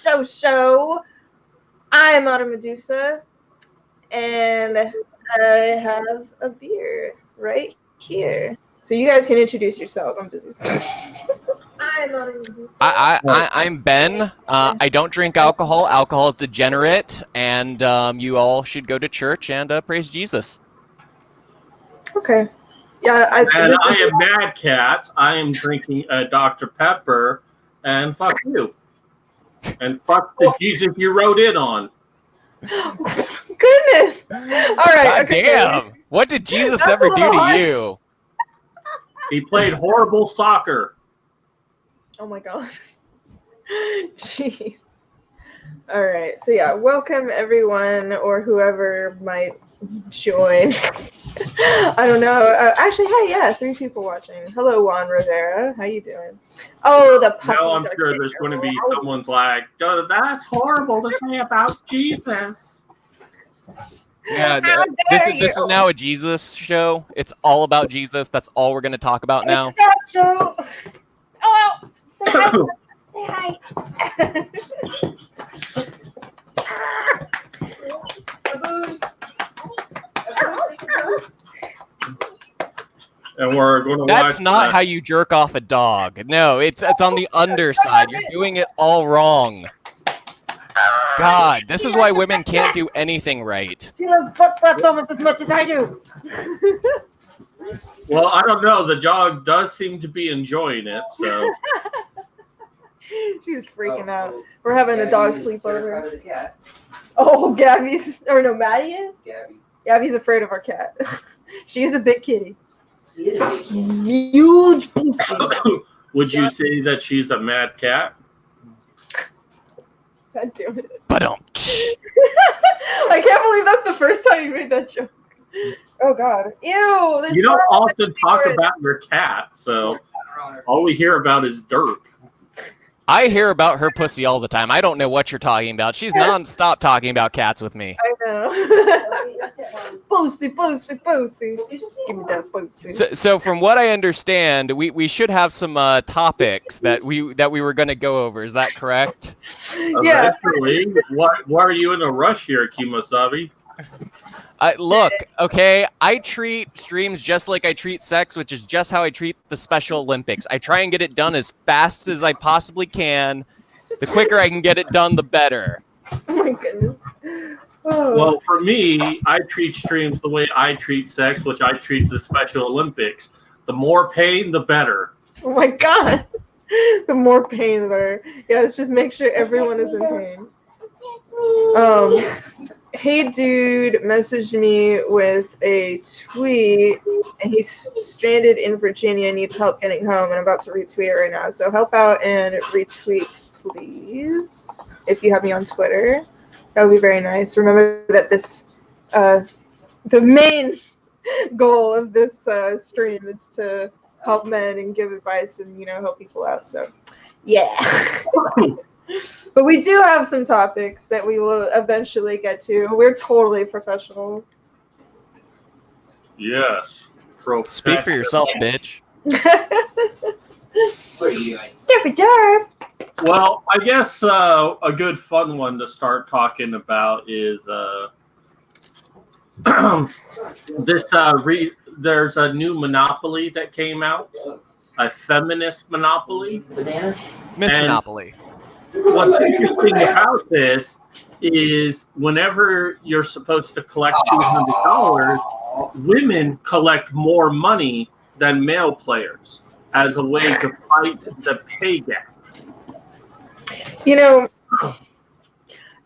Macho Show. I'm Medusa, and I have a beer right here. So you guys can introduce yourselves. I'm busy. I'm Medusa. I'm Ben. I don't drink alcohol. Alcohol is degenerate, and you all should go to church and praise Jesus. Okay. Yeah, And I am Mad Cat. I am drinking a Dr. Pepper, and fuck you. And fuck the Jesus you wrote in on. Goodness! All right. God okay. damn! What did Jesus That's ever a do little to hard. you? He played horrible soccer. Oh my god. Jeez. All right. So yeah, welcome everyone or whoever might join. I don't know. Actually, hey, yeah, 3 people watching. Hello, Juan Rivera. How you doing? Oh, the puppies. Now I'm are sure getting there's going to be aroused. someone's like, "Oh, that's horrible to say about Jesus." Yeah, How this dare is you. now a Jesus show. It's all about Jesus. That's all we're going to talk about now. It's that show. Hello. Say hi. Say hi. And we're going to That's watch. not how you jerk off a dog. No, it's on the underside. You're doing it all wrong. God, this is why women can't do anything right. She loves butt slaps almost as much as I do. Well, I don't know. The dog does seem to be enjoying it, so. She's freaking out. We're having a dog sleepover. Oh, Gabby's, or no, Maddie is? Gabby's afraid of our cat. She's a big kitty. She is a big kitty. Huge pussy. Would you say that she's a mad cat? God damn it. But I can't believe that's the first time you made that joke. Oh, God. Ew. There's You don't so much often talk secret. about your cat, so all we hear about is derp. I hear about her pussy all the time. I don't know what you're talking about. She's non-stop talking about cats with me. I know. Pussy. Give me that pussy. So from what I understand, we should have some topics that we were going to go over. Is that correct? Yeah. Eventually, why are you in a rush here, Kimosabi? Look, okay, I treat streams just like I treat sex, which is just how I treat the Special Olympics. I try and get it done as fast as I possibly can. The quicker I can get it done, the better. Oh, my goodness. Oh. Well, for me, I treat streams the way I treat sex, which I treat the Special Olympics. The more pain, the better. Oh my god. The more pain, the better. Yeah, let's just make sure everyone is in pain. Hey dude messaged me with a tweet, and he's stranded in Virginia and needs help getting home, and I'm about to retweet it right now. So help out and retweet, please. If you have me on Twitter, that would be very nice. Remember that this, the main goal of this stream is to help men and give advice and, help people out. So, yeah. But we do have some topics that we will eventually get to. We're totally professional. Yes. Speak for yourself, bitch. What are you doing? Derp. Well, I guess a good fun one to start talking about is this. There's a new monopoly that came out, a feminist monopoly. Bananas? Miss And- Monopoly. What's interesting about this is whenever you're supposed to collect $200, women collect more money than male players as a way to fight the pay gap.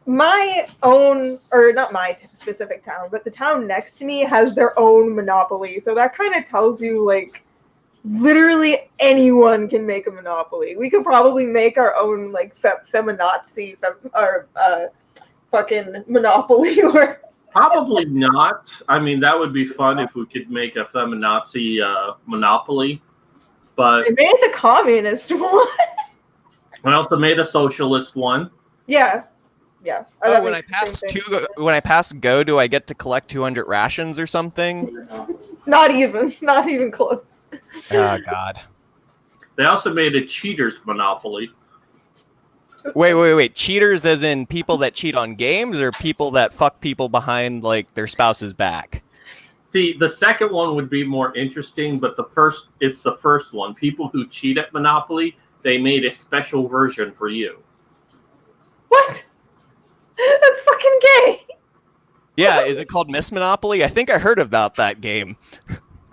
My own, or not my specific town, but the town next to me has their own monopoly. So that kind of tells you, literally anyone can make a monopoly. We could probably make our own, feminazi or fucking monopoly. Or Probably not. I mean, that would be fun if we could make a feminazi monopoly. But they made the communist one. I also made a socialist one. Yeah. Oh, when I pass go, do I get to collect 200 rations or something? Not even close. Oh God. They also made a cheaters monopoly. Wait. Cheaters as in people that cheat on games or people that fuck people behind like their spouse's back? See, the second one would be more interesting, but it's the first one. People who cheat at Monopoly, they made a special version for you. What? That's fucking gay. Yeah, is it called Miss Monopoly? I think I heard about that game.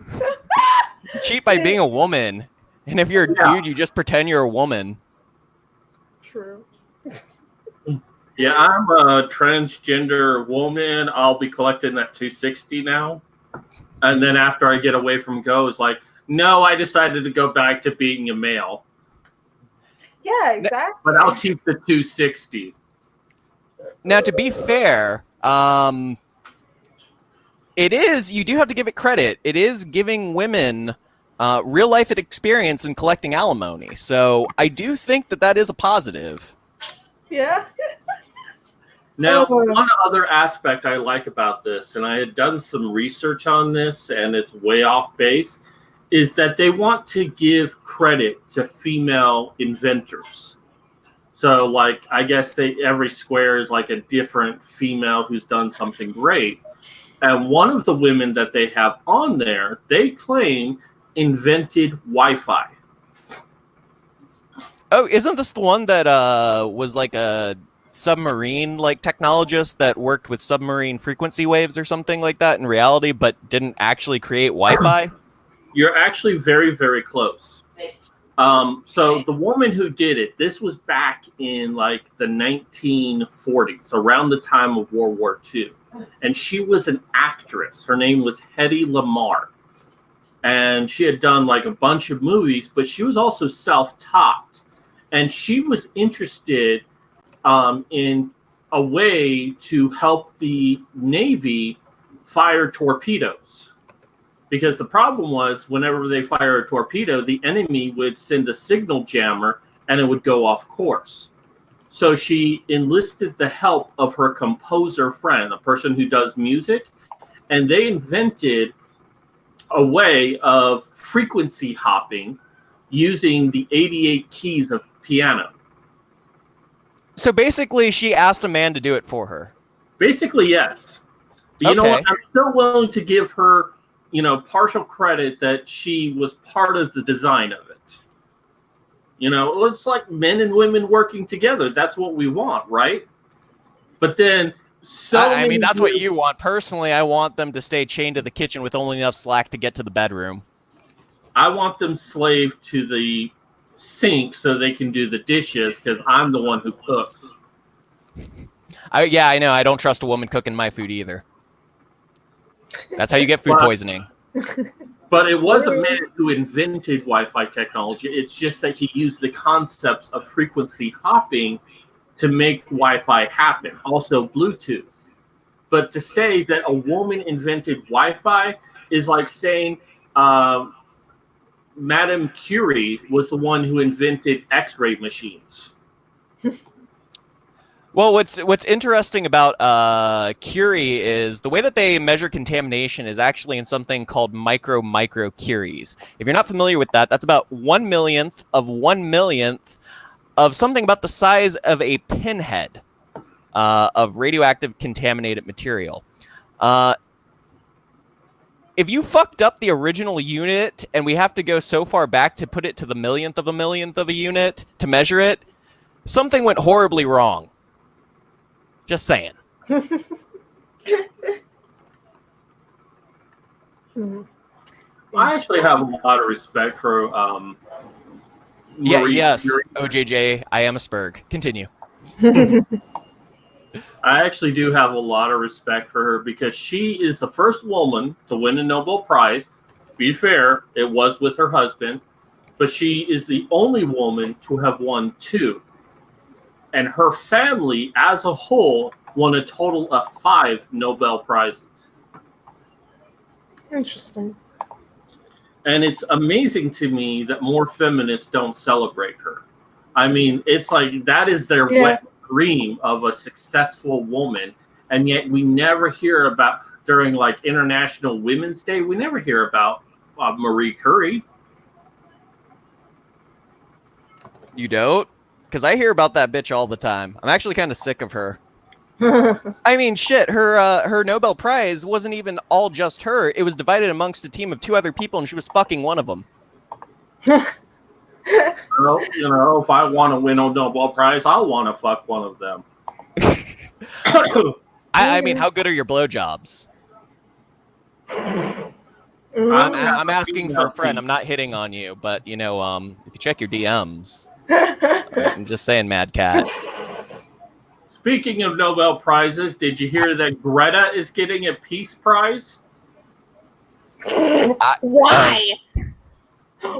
You cheat by being a woman. And if you're a dude, you just pretend you're a woman. True. Yeah, I'm a transgender woman. I'll be collecting that 260 now. And then after I get away from Go, it's like, no, I decided to go back to being a male. Yeah, exactly. But I'll keep the 260. Now, to be fair, you do have to give it credit. It is giving women real life experience in collecting alimony. So I do think that is a positive. Yeah. Now, one other aspect I like about this, and I had done some research on this, and it's way off base, is that they want to give credit to female inventors. So, like, I guess every square is like a different female who's done something great. And one of the women that they have on there, they claim invented Wi-Fi. Oh, isn't this the one that was like a submarine like technologist that worked with submarine frequency waves or something like that in reality, but didn't actually create Wi-Fi? You're actually very, very close. So the woman who did it, this was back in like the 1940s, around the time of World War II. And she was an actress. Her name was Hedy Lamarr. And she had done like a bunch of movies, but she was also self-taught. And she was interested in a way to help the Navy fire torpedoes. Because the problem was, whenever they fire a torpedo, the enemy would send a signal jammer and it would go off course. So she enlisted the help of her composer friend, a person who does music, and they invented a way of frequency hopping using the 88 keys of piano. So basically, she asked a man to do it for her. Basically, yes. But you know what? I'm still willing to give her, partial credit that she was part of the design of it. It's like men and women working together. That's what we want, right? But then, that's what you want. Personally, I want them to stay chained to the kitchen with only enough slack to get to the bedroom. I want them slave to the sink so they can do the dishes because I'm the one who cooks. I know. I don't trust a woman cooking my food either. That's how you get food poisoning. But it was a man who invented Wi-Fi technology. It's just that he used the concepts of frequency hopping to make Wi-Fi happen. Also Bluetooth. But to say that a woman invented Wi-Fi is like saying Madame Curie was the one who invented X-ray machines. Well, what's interesting about Curie is the way that they measure contamination is actually in something called micro curies. If you're not familiar with that, that's about 1/1,000,000th of 1/1,000,000th of something about the size of a pinhead of radioactive contaminated material. If you fucked up the original unit and we have to go so far back to put it to the 1,000,000th of a 1,000,000th of a unit to measure it, something went horribly wrong. Just saying. I actually have a lot of respect for Marie yes, Curie. OJJ, I am a Spurg. Continue. I actually do have a lot of respect for her because she is the first woman to win a Nobel Prize. To be fair, it was with her husband, but she is the only woman to have won 2. And her family as a whole won a total of 5 Nobel Prizes. Interesting. And it's amazing to me that more feminists don't celebrate her. I mean, it's like that is their wet dream of a successful woman. And yet we never hear about, during like International Women's Day, we never hear about Marie Curie. You don't? because I hear about that bitch all the time. I'm actually kind of sick of her. I mean, shit, her Nobel Prize wasn't even all just her. It was divided amongst a team of 2 other people, and she was fucking one of them. Well, if I want to win a Nobel Prize, I'll want to fuck one of them. I mean, how good are your blowjobs? I'm asking for a friend. I'm not hitting on you, but if you check your DMs, I'm just saying, Mad Cat. Speaking of Nobel Prizes, did you hear that Greta is getting a Peace Prize? Why?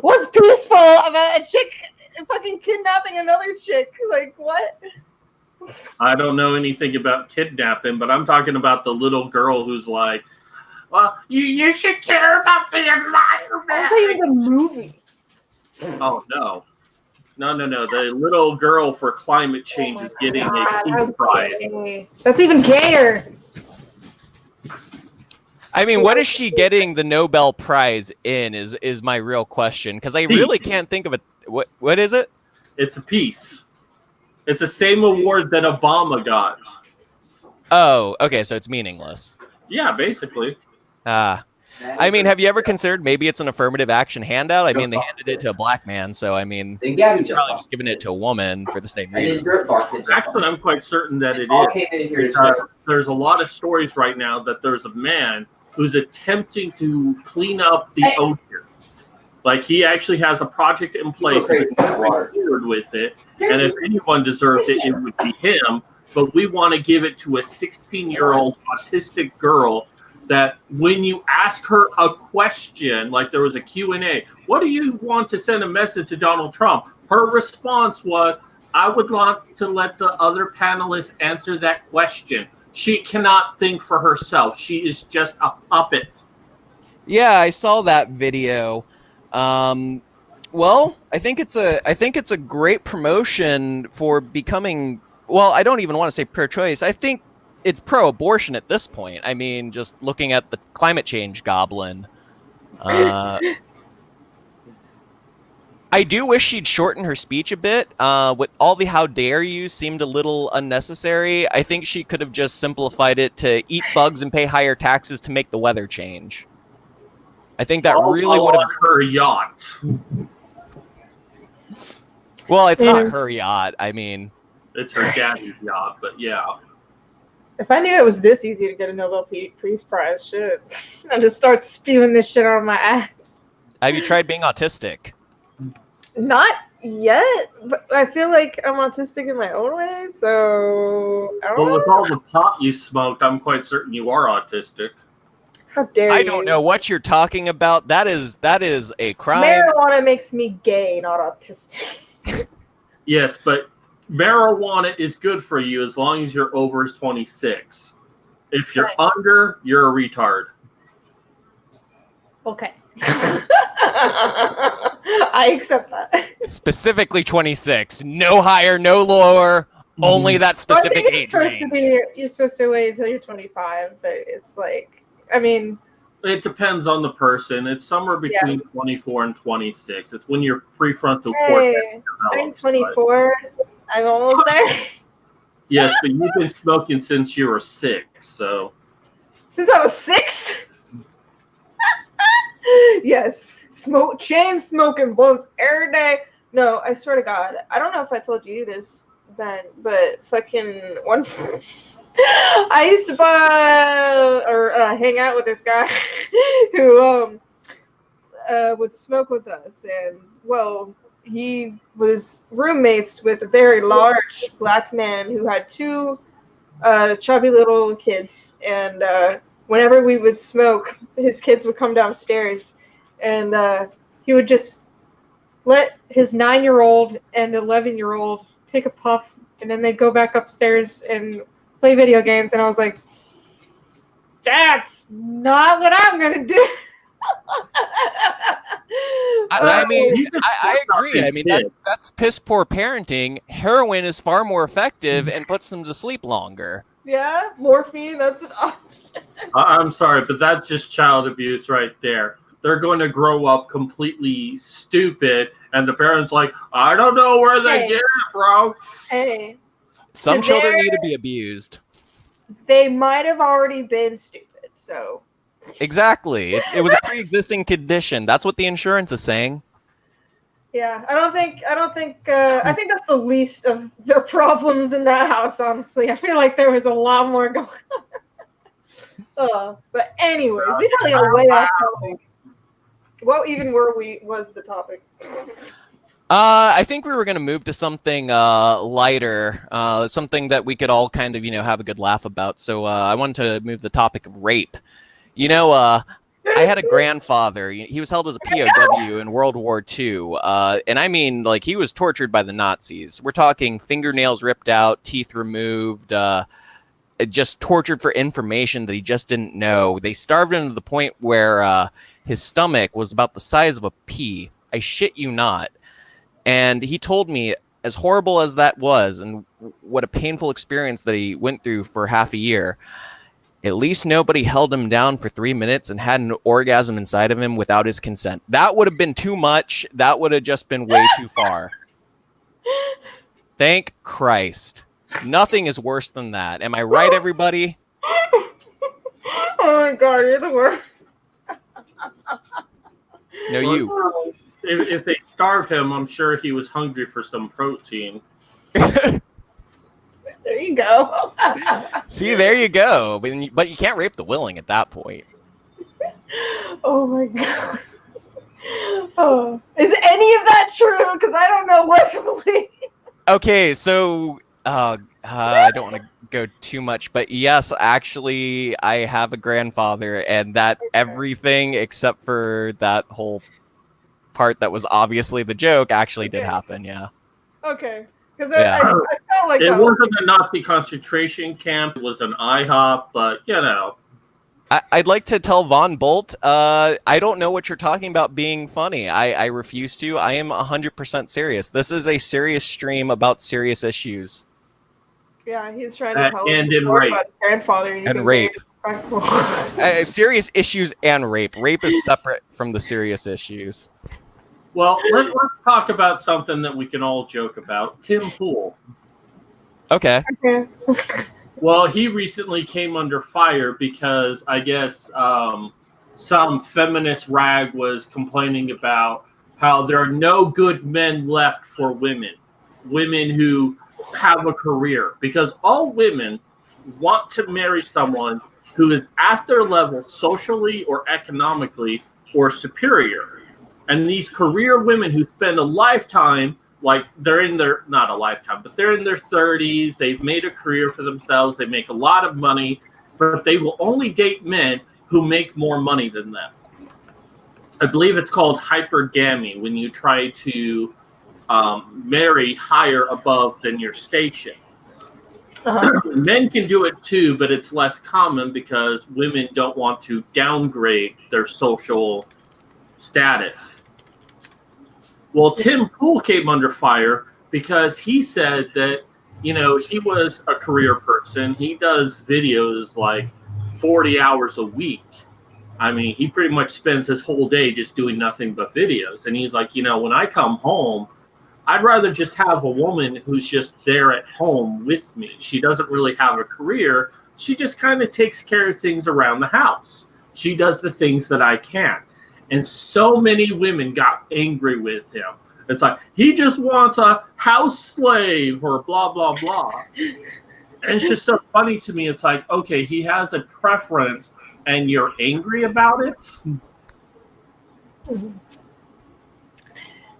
What's peaceful about a chick fucking kidnapping another chick? Like, what? I don't know anything about kidnapping, but I'm talking about the little girl who's like, well, you should care about the environment. I thought you were the movie. Oh, no. No. The little girl for climate change is getting a Peace Prize. That's even gayer. I mean, what is she getting the Nobel Prize in is my real question, because I really can't think of it. What is it? It's a peace. It's the same award that Obama got. Oh, okay, so it's meaningless. Yeah, basically. I mean, have you ever considered maybe it's an affirmative action handout? I mean, they handed it to a black man, so I mean, probably just giving it to a woman for the same reason. Actually, I'm quite certain that it is. Because there's a lot of stories right now that there's a man who's attempting to clean up the ocean. Like, he actually has a project in place and he's forward with it. And if anyone deserved it, it would be him. But we want to give it to a 16-year-old autistic girl that when you ask her a question, like there was a Q&A, what do you want to send a message to Donald Trump? Her response was, I would like to let the other panelists answer that question. She cannot think for herself. She is just a puppet. Yeah, I saw that video. Well, I think it's a great promotion for becoming, well, I don't even want to say pro-choice. I think it's pro-abortion at this point. I mean, just looking at the climate change goblin. I do wish she'd shorten her speech a bit. With all the how dare you seemed a little unnecessary. I think she could have just simplified it to eat bugs and pay higher taxes to make the weather change. I think that really would have... her yacht. Well, it's not her yacht. I mean... It's her daddy's yacht, but yeah. If I knew it was this easy to get a Nobel Peace Prize, shit, I'd just start spewing this shit out of my ass. Have you tried being autistic? Not yet, but I feel like I'm autistic in my own way, so I don't know. Well, with all the pot you smoked, I'm quite certain you are autistic. How dare you? I don't know what you're talking about. That is a crime. Marijuana makes me gay, not autistic. Yes, but marijuana is good for you as long as you're over 26. If you're under, you're a retard. Okay. I accept that. Specifically 26. No higher, no lower. Only that specific age range. You're supposed to wait until you're 25, but it's like, I mean... It depends on the person. It's somewhere between 24 and 26. It's when your prefrontal cortex develops. I'm 24. I'm almost there. Yes, but you've been smoking since you were 6, so... Since I was 6? Yes. Chain smoking blunts every day. No, I swear to God. I don't know if I told you this, Ben, but fucking once... I used to hang out with this guy who would smoke with us, and well, he was roommates with a very large black man who had 2 chubby little kids, and whenever we would smoke, his kids would come downstairs, and he would just let his 9-year-old and 11-year-old take a puff, and then they'd go back upstairs and play video games, and I was like, that's not what I'm gonna do. I mean, I agree. I mean, that's piss poor parenting. Heroin is far more effective and puts them to sleep longer. Yeah, morphine, that's an option. I'm sorry, but that's just child abuse right there. They're going to grow up completely stupid And the parents like, I don't know where they Hey. get it from. Hey, Some To children their- need to be abused. they might have already been stupid, so Exactly. It was a pre-existing condition. That's what the insurance is saying. yeah. I think that's the least of the problems in that house. Honestly, I feel like there was a lot more going on. But anyways, we probably got way off topic. What even was the topic? I think we were going to move to something lighter, something that we could all kind of, have a good laugh about. So I wanted to move the topic of rape. I had a grandfather. He was held as a POW in World War II. And I mean, like, he was tortured by the Nazis. We're talking fingernails ripped out, teeth removed, just tortured for information that he just didn't know. They starved him to the point where his stomach was about the size of a pea. I shit you not. And he told me, as horrible as that was, and what a painful experience that he went through for half a year, at least nobody held him down for 3 minutes and had an orgasm inside of him without his consent. That would have been too much. That would have just been way too far. Thank Christ. Nothing is worse than that. Am I right, everybody? Oh my god, you're the worst. No, you. If they starved him, I'm sure he was hungry for some protein. There you go. See, there you go. But you can't rape the willing at that point. Oh my god. Oh, is any of that true? Because I don't know what to believe. Okay, so I don't want to go too much, but yes, actually, I have a grandfather, and that everything except for that whole part that was obviously the joke actually did happen. Yeah. Okay. Because Yeah. I felt like It that. wasn't a Nazi concentration camp. It was an IHOP, but I'd like to tell Von Bolt, I don't know what you're talking about being funny. I refuse to. I am 100% serious. This is a serious stream about serious issues. Yeah, he's trying to tell and us in more rape. about his grandfather and, And rape. disrespectful. Serious issues and rape. Rape is separate from the serious issues. Well, let's talk about something that we can all joke about. Tim Pool. Okay. Okay. Well, he recently came under fire because I guess some feminist rag was complaining about how there are no good men left for women who have a career, because all women want to marry someone who is at their level socially or economically or superior. And these career women who spend a lifetime, like they're in their, not a lifetime, but they're in their 30s, they've made a career for themselves, they make a lot of money, but they will only date men who make more money than them. I believe it's called hypergamy, when you try to marry higher above than your station. Men can do it too, but it's less common because women don't want to downgrade their social status. Well, Tim Pool came under fire because he said that, he was a career person. He does videos like 40 hours a week. I mean, he pretty much spends his whole day just doing nothing but videos. And he's like, when I come home, I'd rather just have a woman who's just there at home with me. She doesn't really have a career. She just kind of takes care of things around the house. She does the things that I can't. And so many women got angry with him. It's like, he just wants a house slave or blah, blah, blah. And it's just so funny to me. It's like, okay, he has a preference and you're angry about it?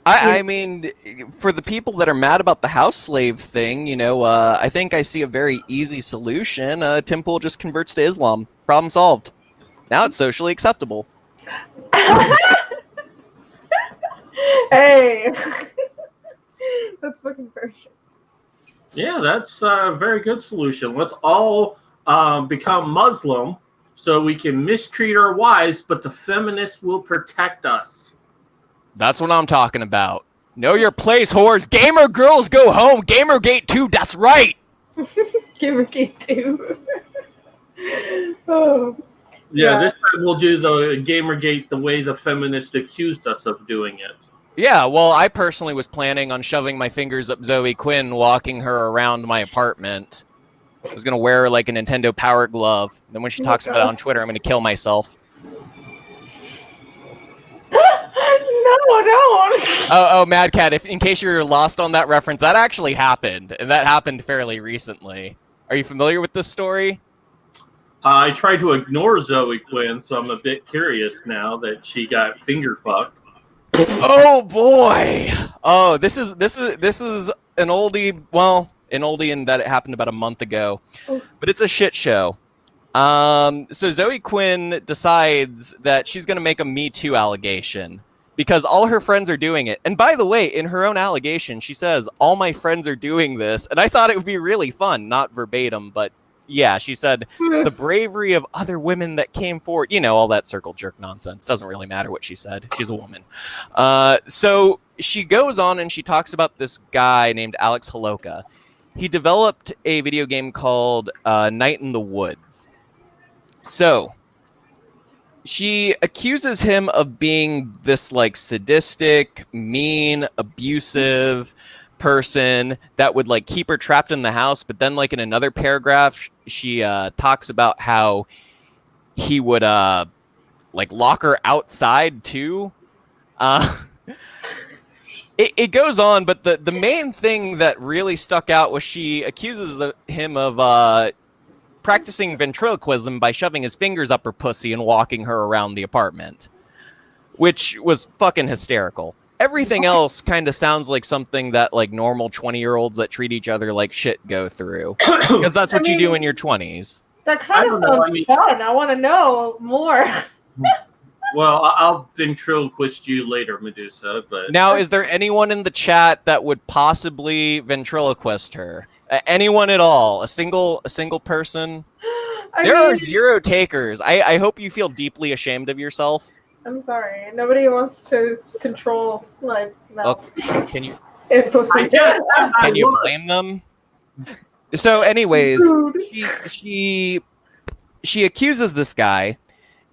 I mean, for the people that are mad about the house slave thing, I think I see a very easy solution. Tim Pool just converts to Islam. Problem solved. Now it's socially acceptable. Hey. That's fucking perfect. Yeah, that's a very good solution. Let's all become Muslim so we can mistreat our wives, but the feminists will protect us. That's what I'm talking about. Know your place, whores. Gamer girls go home. Gamergate 2, that's right. Gamergate 2. Oh. Yeah, this time we'll do the Gamergate the way the feminists accused us of doing it. Yeah, well, I personally was planning on shoving my fingers up Zoe Quinn, walking her around my apartment. I was going to wear like a Nintendo Power Glove. Then when she talks about it on Twitter, I'm going to kill myself. No, don't. Oh, Mad Cat, in case you're lost on that reference, that actually happened, and that happened fairly recently. Are you familiar with this story? I tried to ignore Zoe Quinn, so I'm a bit curious now that she got finger fucked. Oh boy! Oh, this is an oldie. Well, an oldie in that it happened about a month ago, but it's a shit show. So Zoe Quinn decides that she's going to make a Me Too allegation because all her friends are doing it. And by the way, in her own allegation, she says, all my friends are doing this. And I thought it would be really fun, not verbatim, but yeah, she said the bravery of other women that came forward, you know, all that circle jerk nonsense. Doesn't really matter what she said. She's a woman. So she goes on and she talks about this guy named Alex Holoka. He developed a video game called Night in the Woods. So she accuses him of being this like sadistic, mean, abusive person that would like keep her trapped in the house. But then like in another paragraph, she talks about how he would like lock her outside too. It goes on, but the main thing that really stuck out was she accuses him of practicing ventriloquism by shoving his fingers up her pussy and walking her around the apartment, which was fucking hysterical. Everything else kind of sounds like something that like normal 20-year-olds that treat each other like shit go through, because that's what you do in your 20s. That kind of sounds fun. I want to know more. Well, I'll ventriloquist you later, Medusa. But now, is there anyone in the chat that would possibly ventriloquist her? Anyone at all? A single person? There are zero takers. I hope you feel deeply ashamed of yourself. I'm sorry. Nobody wants to control my mouth. Oh, can you? Can you blame them? So, anyways, she accuses this guy.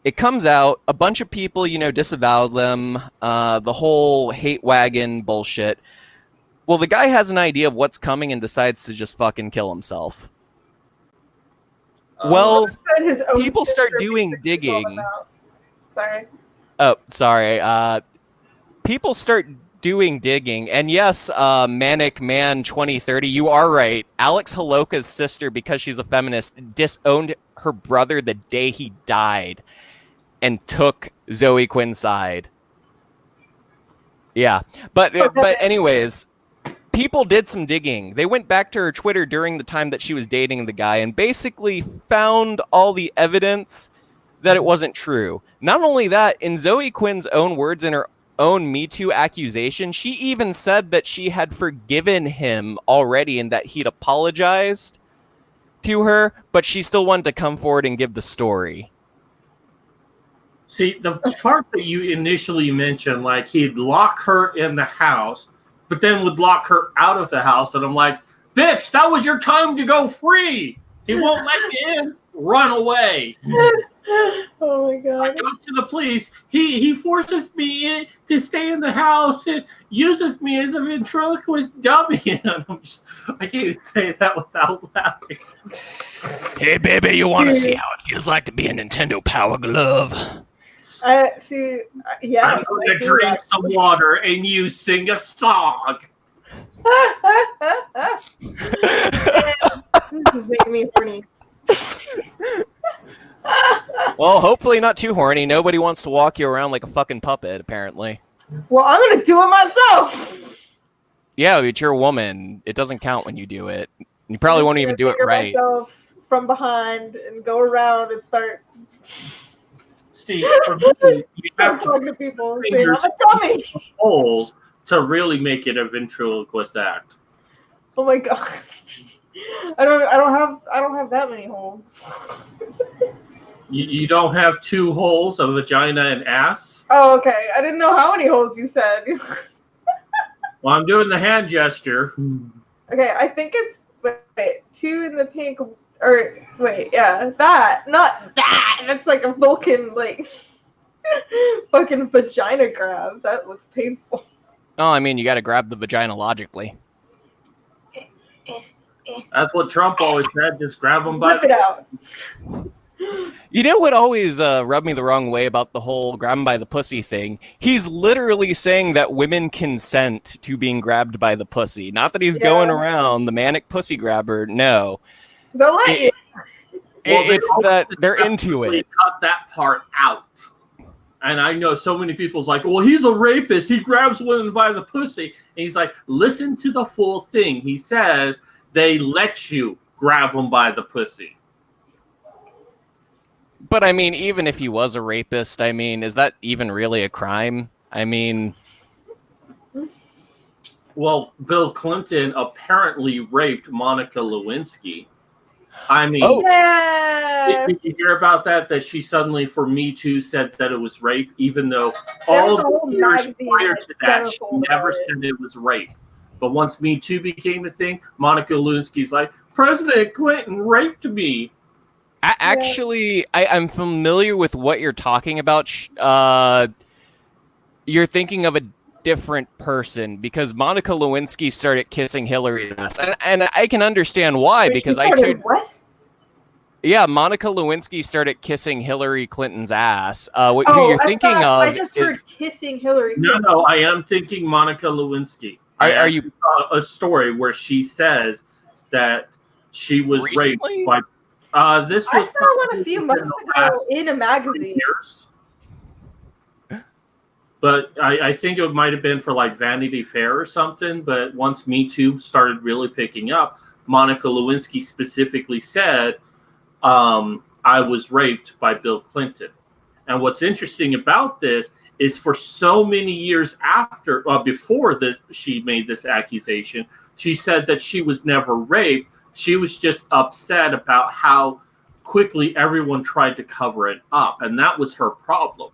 It comes out. A bunch of people, you know, disavow them. The whole hate wagon bullshit. Well, the guy has an idea of what's coming and decides to just fucking kill himself. Well, people start doing digging. Sorry. Oh, sorry. People start doing digging. And yes, Manic Man 2030, you are right. Alex Holoka's sister, because she's a feminist, disowned her brother the day he died and took Zoe Quinn's side. Yeah. But anyways, people did some digging. They went back to her Twitter during the time that she was dating the guy and basically found all the evidence that it wasn't true. Not only that, in Zoe Quinn's own words, in her own Me Too accusation, she even said that she had forgiven him already and that he'd apologized to her, but she still wanted to come forward and give the story. See, the part that you initially mentioned, like he'd lock her in the house, but then would lock her out of the house. And I'm like, bitch, that was your time to go free. He won't let you in. Run away. Oh my God. I go to the police. He forces me in to stay in the house and uses me as a ventriloquist dummy. And I can't say that without laughing. Hey, baby, you want to see how it feels like to be a Nintendo Power Glove? See, yeah. I'm going to drink some water and you sing a song. This is making me horny. Well, hopefully not too horny. Nobody wants to walk you around like a fucking puppet, apparently. Well, I'm going to do it myself. Yeah, but you're a woman. It doesn't count when you do it. You probably won't even do it right. Myself from behind and go around and start... See, for me, you have talking to people saying, I'm a dummy. Holes to really make it a ventriloquist act. Oh my God. I don't have that many holes. You don't have two holes, a vagina and ass? Oh, okay. I didn't know how many holes you said. Well, I'm doing the hand gesture. Okay, I think it's wait, two in the pink, or wait, yeah, that, not that. That's like a Vulcan, like fucking vagina grab. That looks painful. Oh, I mean, you got to grab the vagina logically. That's what Trump always said. Just grab them by Rip it out. You know what always rubbed me the wrong way about the whole grab 'em by the pussy thing? He's literally saying that women consent to being grabbed by the pussy. Not that he's going around the manic pussy grabber. No. They'll let you. It's that they're into it. Cut that part out. And I know so many people's like, well, he's a rapist. He grabs women by the pussy. And he's like, listen to the full thing. He says they let you grab them by the pussy. But I mean, even if he was a rapist, I mean, is that even really a crime? I mean... Well, Bill Clinton apparently raped Monica Lewinsky. I mean, did you hear about that? That she suddenly, for Me Too, said that it was rape, even though all the years prior to that, she never said it was rape. But once Me Too became a thing, Monica Lewinsky's like, President Clinton raped me. Actually, I'm familiar with what you're talking about. You're thinking of a different person because Monica Lewinsky started kissing Hillary's ass, and I can understand why. Wait, because what? Yeah, Monica Lewinsky started kissing Hillary Clinton's ass. Who you're thinking of? I just heard kissing Hillary Clinton. No, I am thinking Monica Lewinsky. Are you a story where she says that she was recently? raped by? This was I saw one a few months ago in a magazine. But I think it might have been for like Vanity Fair or something. But once Me Too started really picking up, Monica Lewinsky specifically said, I was raped by Bill Clinton. And what's interesting about this is for so many years before this, she made this accusation, she said that she was never raped. She was just upset about how quickly everyone tried to cover it up. And that was her problem.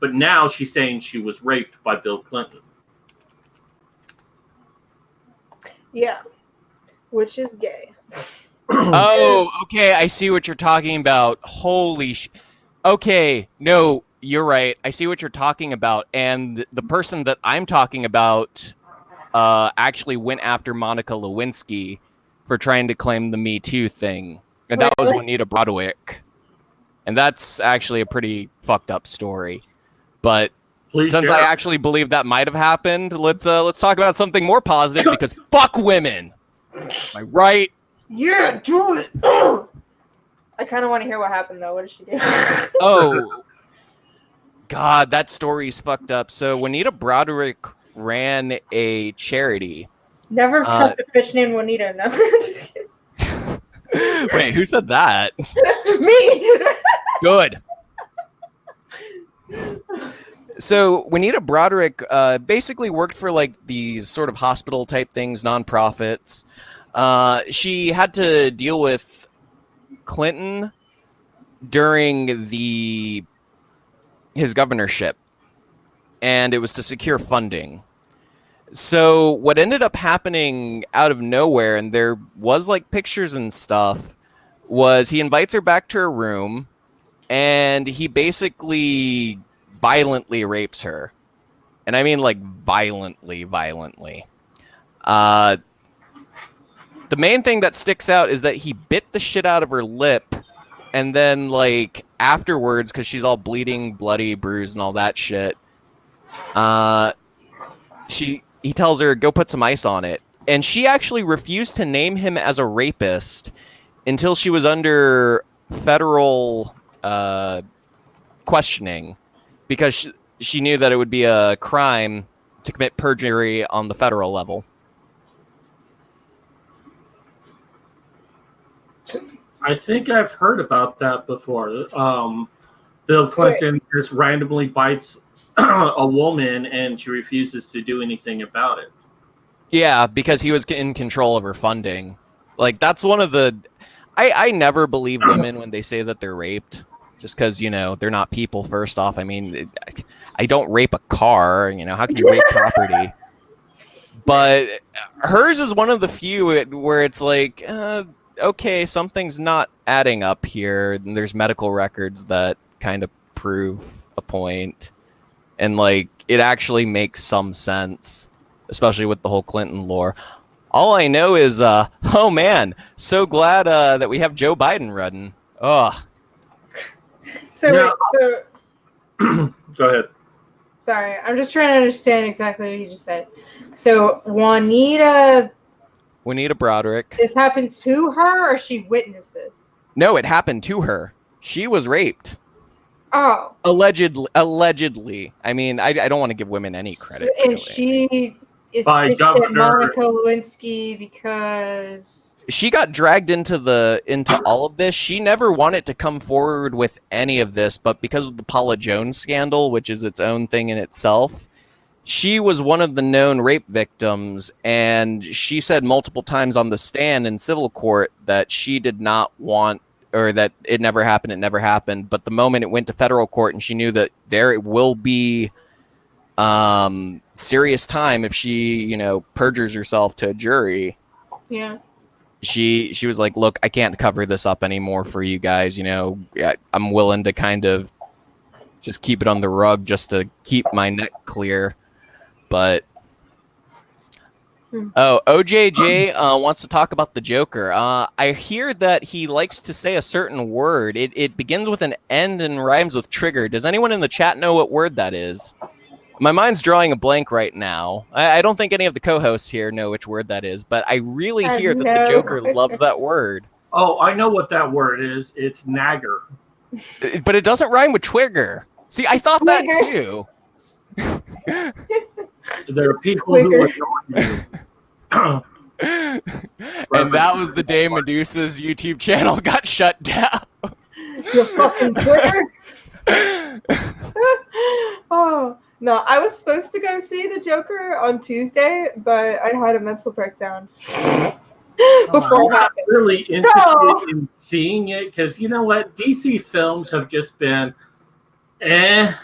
But now she's saying she was raped by Bill Clinton. Yeah. Which is gay. Oh, okay. I see what you're talking about. Holy sh... Okay, no, you're right. I see what you're talking about. And the person that I'm talking about actually went after Monica Lewinsky for trying to claim the Me Too thing. And that was Juanita Broaddrick. And that's actually a pretty fucked up story. But since I actually believe that might have happened, let's talk about something more positive because fuck women. Am I right? Yeah, do it. I kind of want to hear what happened though. What did she do? Oh, God, that story's fucked up. So Juanita Broaddrick ran a charity. Never trust a bitch named Juanita. No, just kidding. Wait, who said that? Me. Good. So Juanita Broaddrick basically worked for like these sort of hospital type things, nonprofits. She had to deal with Clinton during his governorship, and it was to secure funding. So what ended up happening out of nowhere, and there was like pictures and stuff, was he invites her back to her room, and he basically violently rapes her. And I mean like violently. The main thing that sticks out is that he bit the shit out of her lip, and then like afterwards, because she's all bleeding, bloody, bruised, and all that shit, he tells her, go put some ice on it. And she actually refused to name him as a rapist until she was under federal questioning, because she knew that it would be a crime to commit perjury on the federal level. I think I've heard about that before. Bill Clinton just randomly bites a woman and she refuses to do anything about it. Yeah, because he was in control of her funding. Like, that's one of the... I never believe women when they say that they're raped. Just because, they're not people, first off. I mean, I don't rape a car. How can you rape property? But hers is one of the few where it's like... okay, something's not adding up here. And there's medical records that kind of prove a point. And, like, it actually makes some sense. especially with the whole Clinton lore. All I know is, oh man, so glad that we have Joe Biden running. Ugh. So Now- wait, so Go ahead. sorry, I'm just trying to understand exactly what you just said. So Juanita, Broderick. this happened to her, or she witnessed this? No, it happened to her. She was raped. Oh, Allegedly. I mean, I don't want to give women any credit. and Really. she is By pissed at Governor- Monica Lewinsky because She got dragged into all of this. She never wanted to come forward with any of this, but because of the Paula Jones scandal, which is its own thing in itself, she was one of the known rape victims, and she said multiple times on the stand in civil court that she did not want, or that it never happened. But the moment it went to federal court and she knew that there will be serious time if she, perjures herself to a jury, yeah. she was like, look, I can't cover this up anymore for you guys. I'm willing to kind of just keep it on the rug just to keep my neck clear. But OJJ wants to talk about the Joker. I hear that he likes to say a certain word. It begins with an N and rhymes with trigger. Does anyone in the chat know what word that is? My mind's drawing a blank right now. I don't think any of the co-hosts here know which word that is, but I really hear that the Joker loves that word. Oh, I know what that word is. It's nagger. But it doesn't rhyme with trigger. See, I thought that too. There are people who annoy you. And that was the day Medusa's YouTube channel got shut down. You fucking Twitter. Oh no, I was supposed to go see the Joker on Tuesday, but I had a mental breakdown before it I'm happened. really interested in seeing it because you know what? DC films have just been there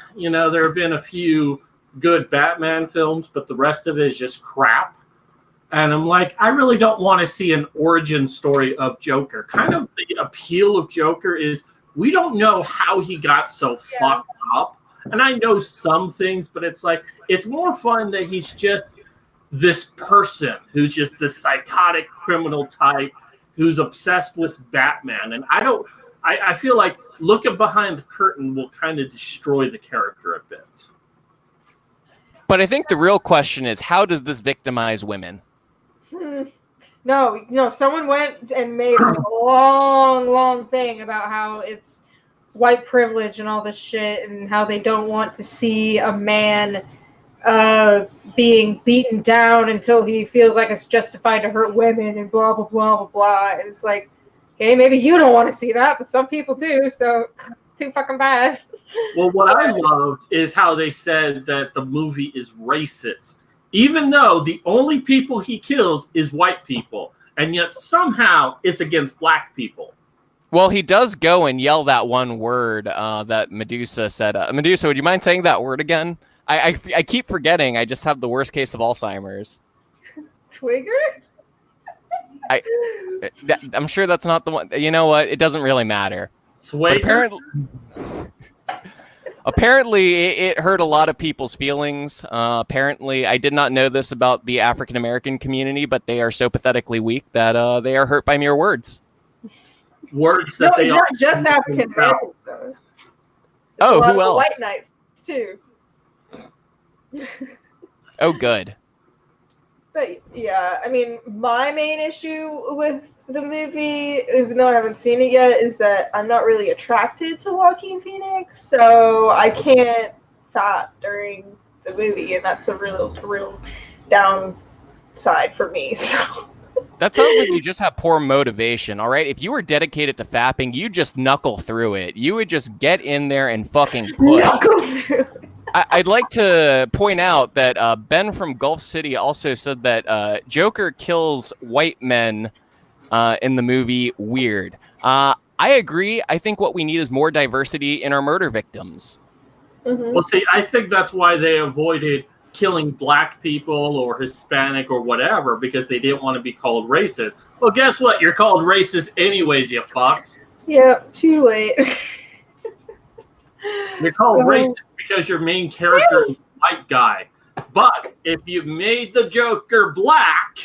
have been a few good Batman films, but the rest of it is just crap. And I'm like, I really don't want to see an origin story of Joker. Kind of the appeal of Joker is we don't know how he got so fucked up. And I know some things, but it's like, it's more fun that he's just this person who's just this psychotic criminal type who's obsessed with Batman. And I feel like looking behind the curtain will kind of destroy the character a bit. But I think the real question is, how does this victimize women? No, someone went and made a long thing about how it's white privilege and all this shit and how they don't want to see a man being beaten down until he feels like it's justified to hurt women and blah, blah, blah, blah, blah. And it's like, okay, maybe you don't want to see that, but some people do, so too fucking bad. Well, what I loved is how they said that the movie is racist, even though the only people he kills is white people, and yet somehow it's against black people. Well, he does go and yell that one word that Medusa said. Medusa, would you mind saying that word again? I keep forgetting. I just have the worst case of Alzheimer's. Twigger? I'm sure that's not the one. You know what? It doesn't really matter. Sway. Apparently, it hurt a lot of people's feelings. Apparently, I did not know this about the African American community, but they are so pathetically weak that they are hurt by mere words. Words No, that they it's not just African Americans, though. Oh, who else? White knights, too. Oh, good. But yeah, I mean, my main issue with the movie, even though I haven't seen it yet, is that I'm not really attracted to Joaquin Phoenix, so I can't fat during the movie, and that's a real downside for me. So. That sounds like you just have poor motivation, all right? If you were dedicated to fapping, you just knuckle through it. You would just get in there and fucking push. Knuckle through it. I'd like to point out that Ben from Gulf City also said that Joker kills white men in the movie weird. I agree. I think what we need is more diversity in our murder victims. Mm-hmm. Well, see, I think that's why they avoided killing black people or Hispanic or whatever, because they didn't want to be called racist. Well, guess what? You're called racist anyways, you fucks. Yeah, too late. You're called racist because your main character is a white guy. But if you made the Joker black,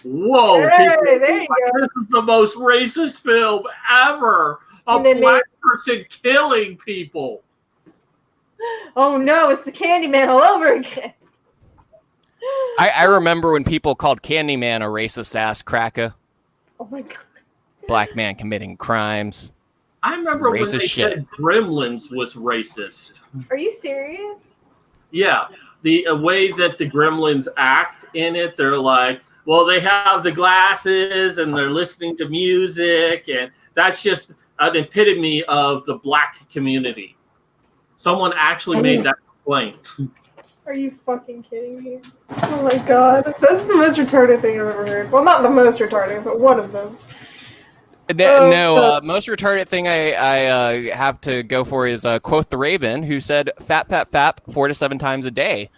whoa, Hey, people, there you go. this is the most racist film ever. A And they black person killing people. Oh no, it's the Candyman all over again. I remember when people called Candyman a racist ass cracker. Oh my god. Black man committing crimes. I remember when racist they shit. said Gremlins was racist. Are you serious? Yeah, the way that the Gremlins act in it, they're like, well, they have the glasses and they're listening to music, and that's just an epitome of the black community. Someone actually made that complaint. Are you fucking kidding me? Oh my god. That's the most retarded thing I've ever heard. Well, not the most retarded, but one of them. Most retarded thing I have to go for is quote the Raven, who said fap 4 to 7 times a day.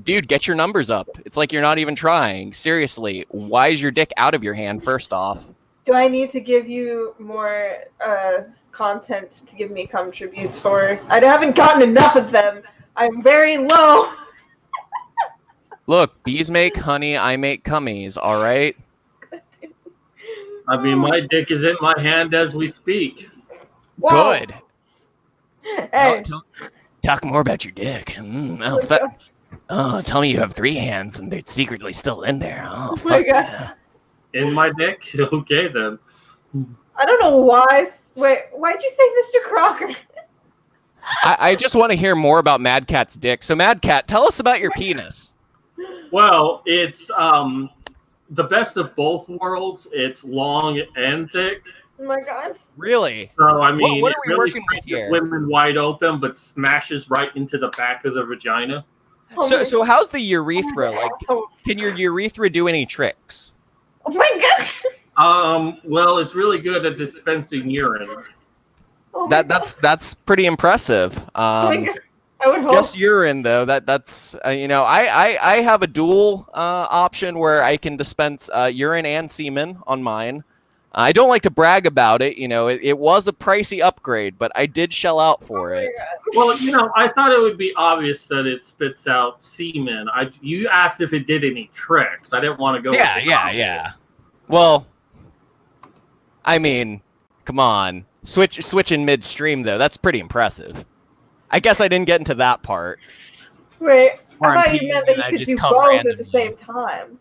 Dude, get your numbers up. It's like you're not even trying. Seriously, why is your dick out of your hand? First off, Do I need to give you more content to give me cum tributes for? I haven't gotten enough of them. I'm very low. look, bees make honey, I make cummies. All right. I mean, my dick is in my hand as we speak. Whoa. Good. Hey. Talk more about your dick. Tell me you have 3 hands and they're secretly still in there. Oh, fuck yeah. In my dick? Okay, then. I don't know why. Wait, why'd you say Mr. Crocker? I just want to hear more about Mad Cat's dick. So, Mad Cat, tell us about your penis. Well, it's the best of both worlds. It's long and thick. Oh my god. Really? So, I mean, What it are we really working with stretches here? women wide open, but smashes right into the back of the vagina. Oh my So how's the urethra? Like, asshole. can your urethra do any tricks? Oh my god. Well, it's really good at dispensing urine. Oh my That's pretty impressive. Oh my god. I would hope. Just urine though. That's I have a dual option where I can dispense urine and semen on mine. I don't like to brag about it. It was a pricey upgrade, but I did shell out for it. Well, I thought it would be obvious that it spits out semen. You asked if it did any tricks. I didn't want to go. Yeah. Well, I mean, come on. Switching midstream though. That's pretty impressive. I guess I didn't get into that part. Wait, Or I I'm thought you meant peeing that and I you could just do come both at randomly. the same time.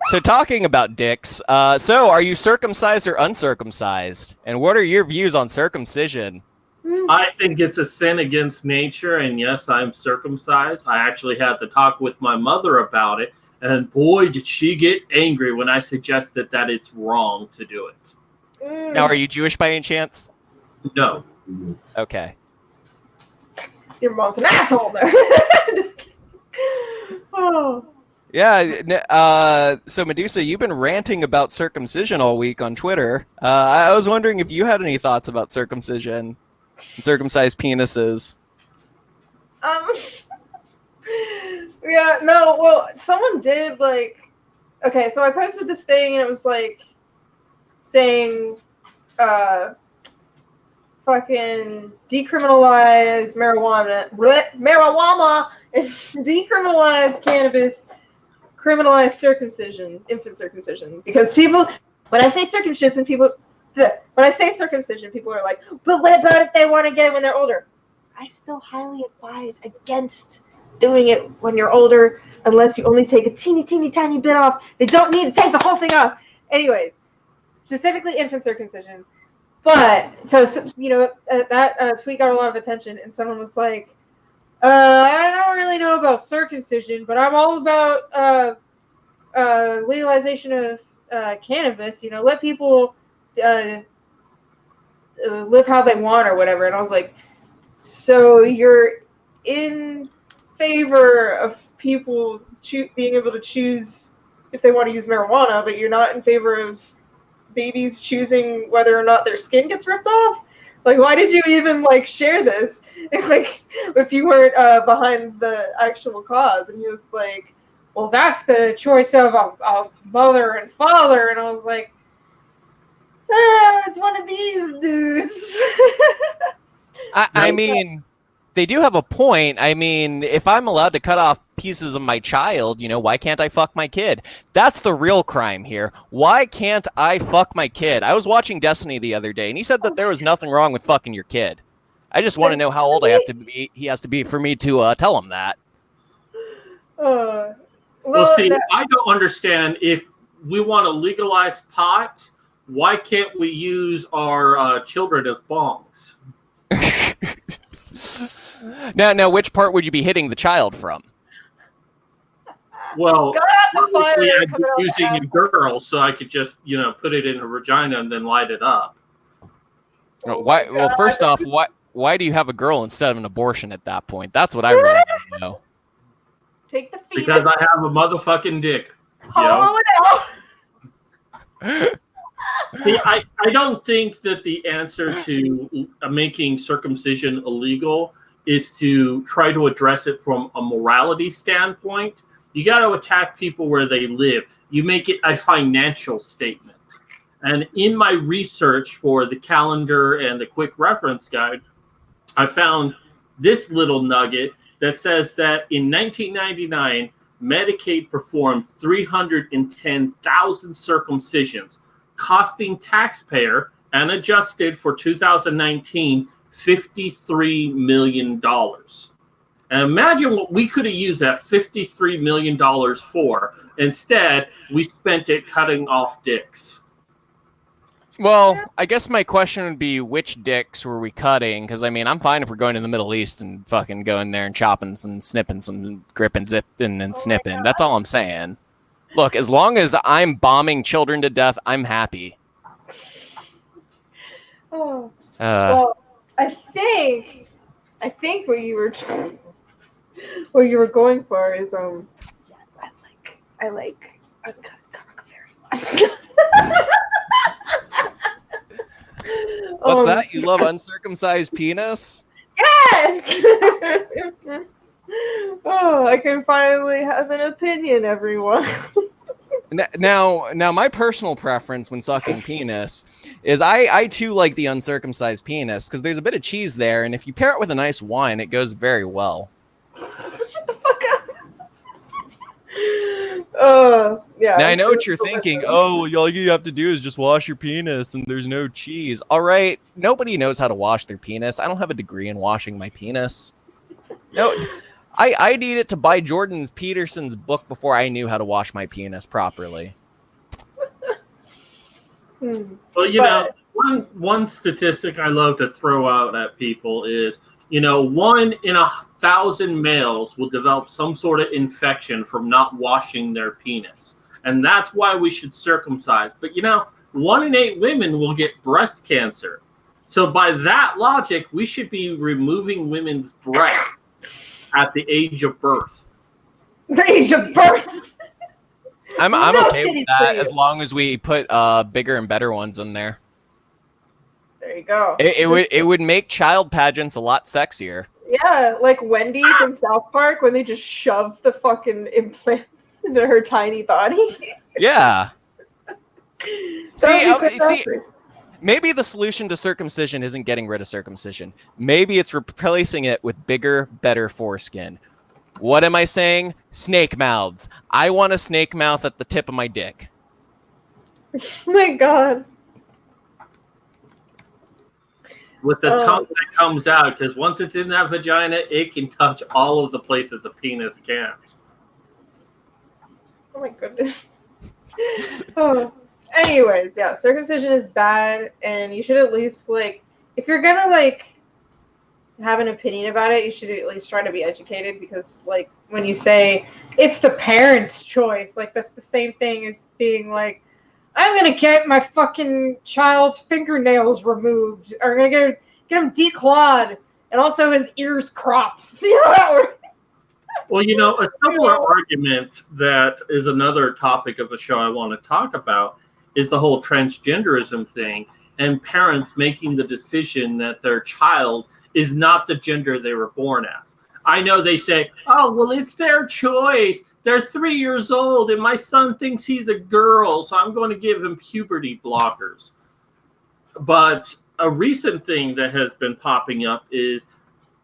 So talking about dicks, so are you circumcised or uncircumcised? And what are your views on circumcision? I think it's a sin against nature, and yes, I'm circumcised. I actually had to talk with my mother about it, and boy, did she get angry when I suggested that it's wrong to do it. Now, are you Jewish by any chance? No. Okay. Your mom's an asshole, though. Just kidding. Oh. Yeah, so Medusa, you've been ranting about circumcision all week on Twitter. I was wondering if you had any thoughts about circumcision and circumcised penises. Yeah, no, well, someone did, okay, so I posted this thing, and it was, saying, fucking decriminalize marijuana, and decriminalize cannabis, criminalize circumcision, infant circumcision, because when I say circumcision, people are like, but what about if they want to get it when they're older? I still highly advise against doing it when you're older, unless you only take a teeny tiny bit off. They don't need to take the whole thing off. Anyways, specifically infant circumcision. But, that tweet got a lot of attention, and someone was like, I don't really know about circumcision, but I'm all about legalization of cannabis. Let people live how they want or whatever. And I was like, so you're in favor of people being able to choose if they want to use marijuana, but you're not in favor of babies choosing whether or not their skin gets ripped off? Why did you even share this if you weren't behind the actual cause? And he was like, well, that's the choice of a mother and father. And I was like, it's one of these dudes. I mean, They do have a point. I mean, if I'm allowed to cut off pieces of my child, why can't I fuck my kid? That's the real crime here. Why can't I fuck my kid? I was watching Destiny the other day, and he said that there was nothing wrong with fucking your kid. I just want to know how old he has to be for me to tell him that. Well, see, I don't understand. If we want to legalize pot, why can't we use our children as bongs? Now, which part would you be hitting the child from? Well, obviously I'd be using a girl, so I could just, put it in her vagina and then light it up. Why? Well, first off, why do you have a girl instead of an abortion at that point? That's what I really want to know. Take the fetus. Because I have a motherfucking dick. Homo See, I don't think that the answer to making circumcision illegal is to try to address it from a morality standpoint. You got to attack people where they live. You make it a financial statement. And in my research for the calendar and the quick reference guide, I found this little nugget that says that in 1999, Medicaid performed 310,000 circumcisions, costing taxpayer, and adjusted for 2019, $53 million. And imagine what we could have used that $53 million for. Instead, we spent it cutting off dicks. Well, I guess my question would be, which dicks were we cutting? Because, I mean, I'm fine if we're going to the Middle East and fucking going there and chopping some, snipping some, gripping, zipping, and snipping. That's all I'm saying. Look, as long as I'm bombing children to death, I'm happy. Well, I think what you were going for is yes, I like cock very much. What's that? You love uncircumcised penis? Yes. I can finally have an opinion, everyone. Now, my personal preference when sucking penis is I too like the uncircumcised penis because there's a bit of cheese there, and if you pair it with a nice wine, it goes very well. Shut the fuck up. Yeah. Now I know what you're thinking. Oh, all you have to do is just wash your penis, and there's no cheese. All right, nobody knows how to wash their penis. I don't have a degree in washing my penis. No. I needed to buy Jordan Peterson's book before I knew how to wash my penis properly. Well, one statistic I love to throw out at people is, 1 in 1,000 males will develop some sort of infection from not washing their penis. And that's why we should circumcise. But, 1 in 8 women will get breast cancer. So by that logic, we should be removing women's breasts at the age of birth. The age of birth. I'm okay with that as long as we put bigger and better ones in there. There you go. It would make child pageants a lot sexier. Yeah, like Wendy from South Park when they just shove the fucking implants into her tiny body. Yeah. See, maybe the solution to circumcision isn't getting rid of circumcision. Maybe it's replacing it with bigger, better foreskin. What am I saying? Snake mouths. I want a snake mouth at the tip of my dick. Oh my god. With the tongue that comes out, because once it's in that vagina, it can touch all of the places a penis can't. Oh my goodness. Anyways, yeah, circumcision is bad, and you should at least, if you're gonna, have an opinion about it, you should at least try to be educated, because, when you say, it's the parents' choice, that's the same thing as being I'm gonna get my fucking child's fingernails removed, or I'm gonna get him declawed, and also his ears cropped. See how that works? Well, a similar argument that is another topic of a show I want to talk about is the whole transgenderism thing and parents making the decision that their child is not the gender they were born as. I know they say, oh, well, it's their choice. They're 3 years old, and my son thinks he's a girl, so I'm going to give him puberty blockers. But a recent thing that has been popping up is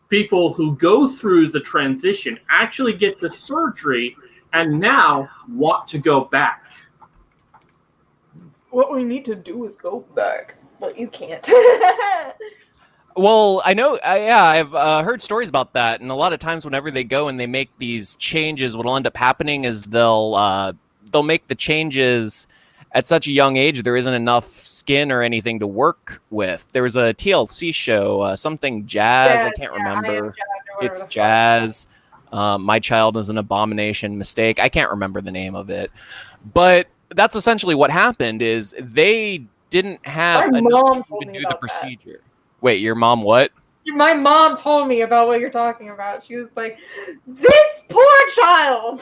people who go through the transition actually get the surgery and now want to go back. What we need to do is go back. Well, you can't. Well, I know, yeah, I've heard stories about that, and a lot of times whenever they go and they make these changes, what'll end up happening is they'll make the changes at such a young age there isn't enough skin or anything to work with. There was a TLC show, something Jazz, I can't remember. It's Jazz. My Child is an Abomination Mistake. I can't remember the name of it, but that's essentially what happened. Is they didn't have enough to even do the procedure. Wait, your mom what? My mom told me about what you're talking about. She was like, "This poor child."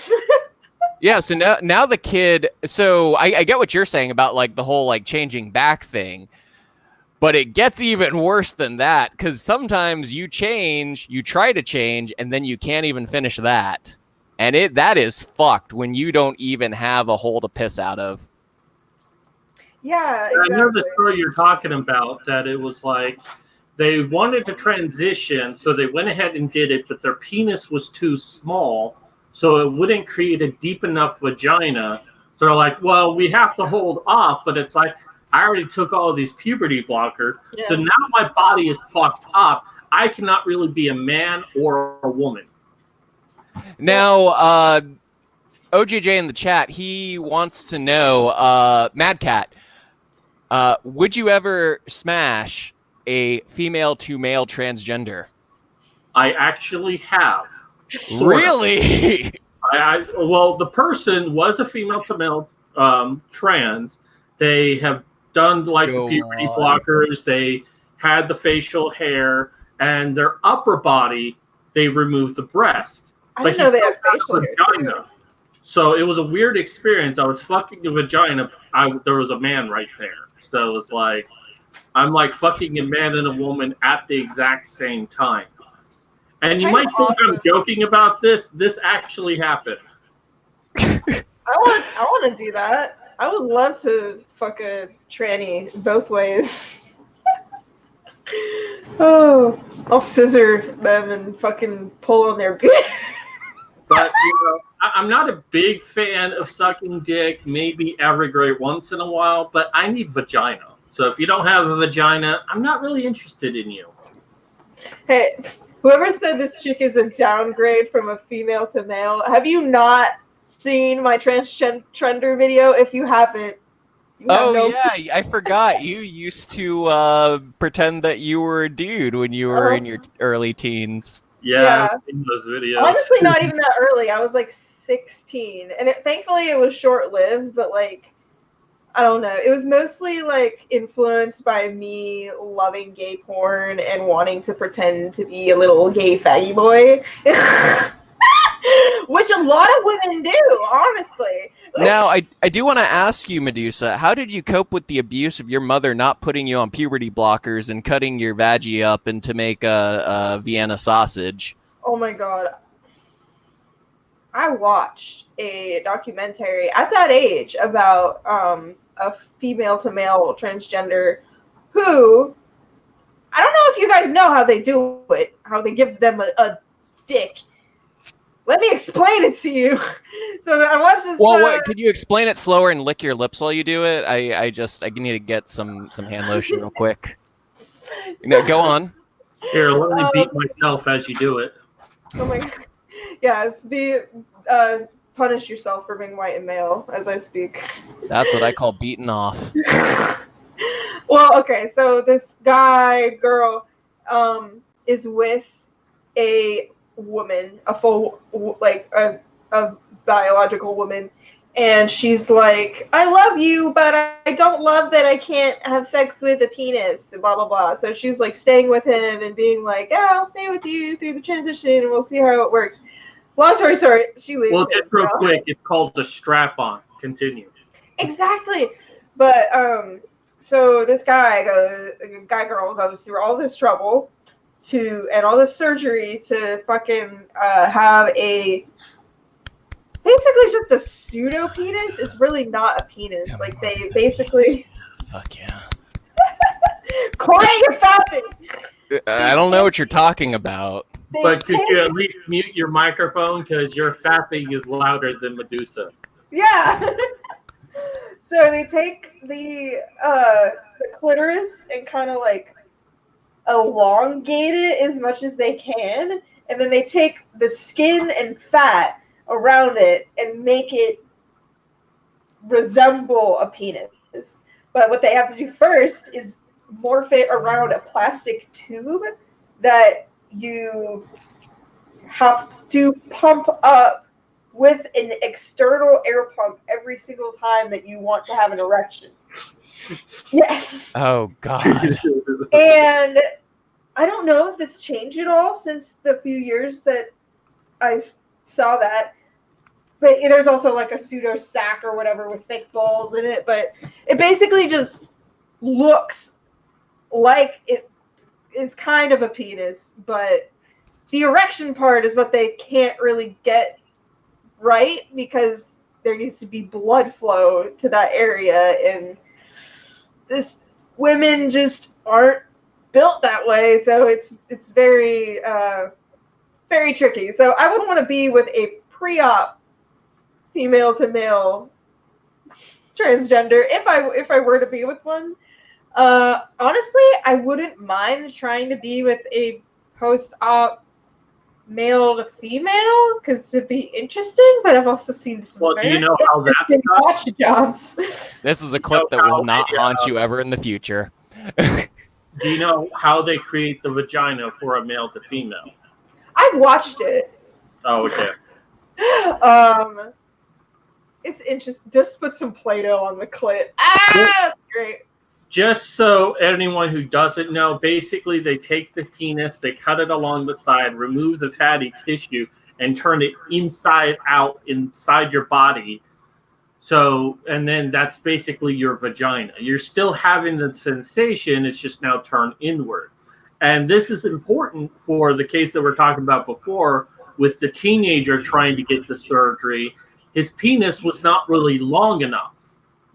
Yeah, so now the kid. So I get what you're saying about like the whole like changing back thing, but it gets even worse than that because sometimes you try to change, and then you can't even finish that, and that is fucked when you don't even have a hole to piss out of. Yeah, exactly. I know the story you're talking about. That it was like. They wanted to transition, so they went ahead and did it, but their penis was too small, so it wouldn't create a deep enough vagina. So they're like, well, we have to hold off, but it's like, I already took all of these puberty blockers, so now my body is fucked up. I cannot really be a man or a woman. Now, OJJ in the chat, he wants to know, Mad Cat, would you ever smash a female to male transgender? I actually have. Really? Well, the person was a female to male trans. They have done like the puberty blockers. They had the facial hair, and their upper body, they removed the breast. I didn't know they had facial hair. So it was a weird experience. I was fucking the vagina. There was a man right there. So it was like, I'm like fucking a man and a woman at the exact same time. And you might think I'm joking about this. This actually happened. I want to do that. I would love to fuck a tranny both ways. Oh, I'll scissor them and fucking pull on their beard. But, I'm not a big fan of sucking dick, maybe every great once in a while, but I need vagina. So if you don't have a vagina, I'm not really interested in you. Hey, whoever said this chick is a downgrade from a female to male, have you not seen my transgender video? If you haven't, yeah, I forgot. You used to pretend that you were a dude when you were in your early teens. Yeah. I've seen those videos. Honestly, not even that early. I was like 16, and thankfully it was short-lived, but like, I don't know. It was mostly like influenced by me loving gay porn and wanting to pretend to be a little gay faggy boy. Which a lot of women do, honestly. Now, I do want to ask you, Medusa, how did you cope with the abuse of your mother not putting you on puberty blockers and cutting your vaggie up and to make a Vienna sausage? Oh my god. I watched a documentary at that age about a female to male transgender who, I don't know if you guys know how they do it, how they give them a dick. Let me explain it to you. So I watched this. Well, could you explain it slower and lick your lips while you do it? I need to get some hand lotion real quick. Go on. Here, let me beat myself as you do it. Oh my god. Yes, punish yourself for being white and male as I speak. That's what I call beating off. Well, okay, so this girl, is with a woman, a full, like, a biological woman, and she's like, I love you, but I don't love that I can't have sex with a penis, blah, blah, blah. So she's, like, staying with him and being like, yeah, I'll stay with you through the transition, and we'll see how it works. Long story short, she leaves. Well, just real quick, it's called the strap-on. Continue. Exactly. But, so this girl goes through all this trouble and all this surgery to fucking have basically just a pseudo penis. It's really not a penis. Like, they basically. Fuck yeah. Quiet your fapping. I don't know what you're talking about. But could you at least mute your microphone because your fapping is louder than Medusa? Yeah. So they take the clitoris and kind of like elongate it as much as they can, and then they take the skin and fat around it and make it resemble a penis. But what they have to do first is morph it around a plastic tube that you have to pump up with an external air pump every single time that you want to have an erection. Yes. Oh God. And I don't know if it's changed at all since the few years that I saw that. But there's also like a pseudo sack or whatever with fake balls in it. But it basically just looks like it is kind of a penis. But the erection part is what they can't really get right because there needs to be blood flow to that area. And women just aren't built that way. So it's very, very tricky. So I would want to be with a pre-op female to male transgender if I were to be with one. Honestly, I wouldn't mind trying to be with a post-op male to female because it'd be interesting. But I've also seen some do you know how that's watch jobs. This is a clip that will not haunt you ever in the future. Do you know how they create the vagina for a male to female? I've watched it. Oh, okay. It's interesting. Just put some Play-Doh on the clit. That's great. Just so anyone who doesn't know, basically they take the penis, they cut it along the side, remove the fatty tissue, and turn it inside out inside your body. So, and then that's basically your vagina. You're still having the sensation, it's just now turned inward. And this is important for the case that we're talking about before with the teenager trying to get the surgery. His penis was not really long enough.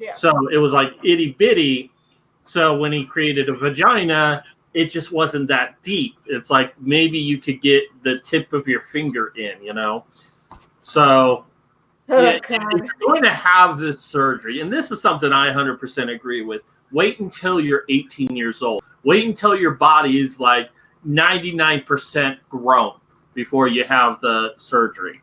Yeah. So it was like itty bitty. So when he created a vagina, it just wasn't that deep. It's like maybe you could get the tip of your finger in, you know? So if you're going to have this surgery, and this is something I 100% agree with, wait until you're 18 years old. Wait until your body is like 99% grown before you have the surgery.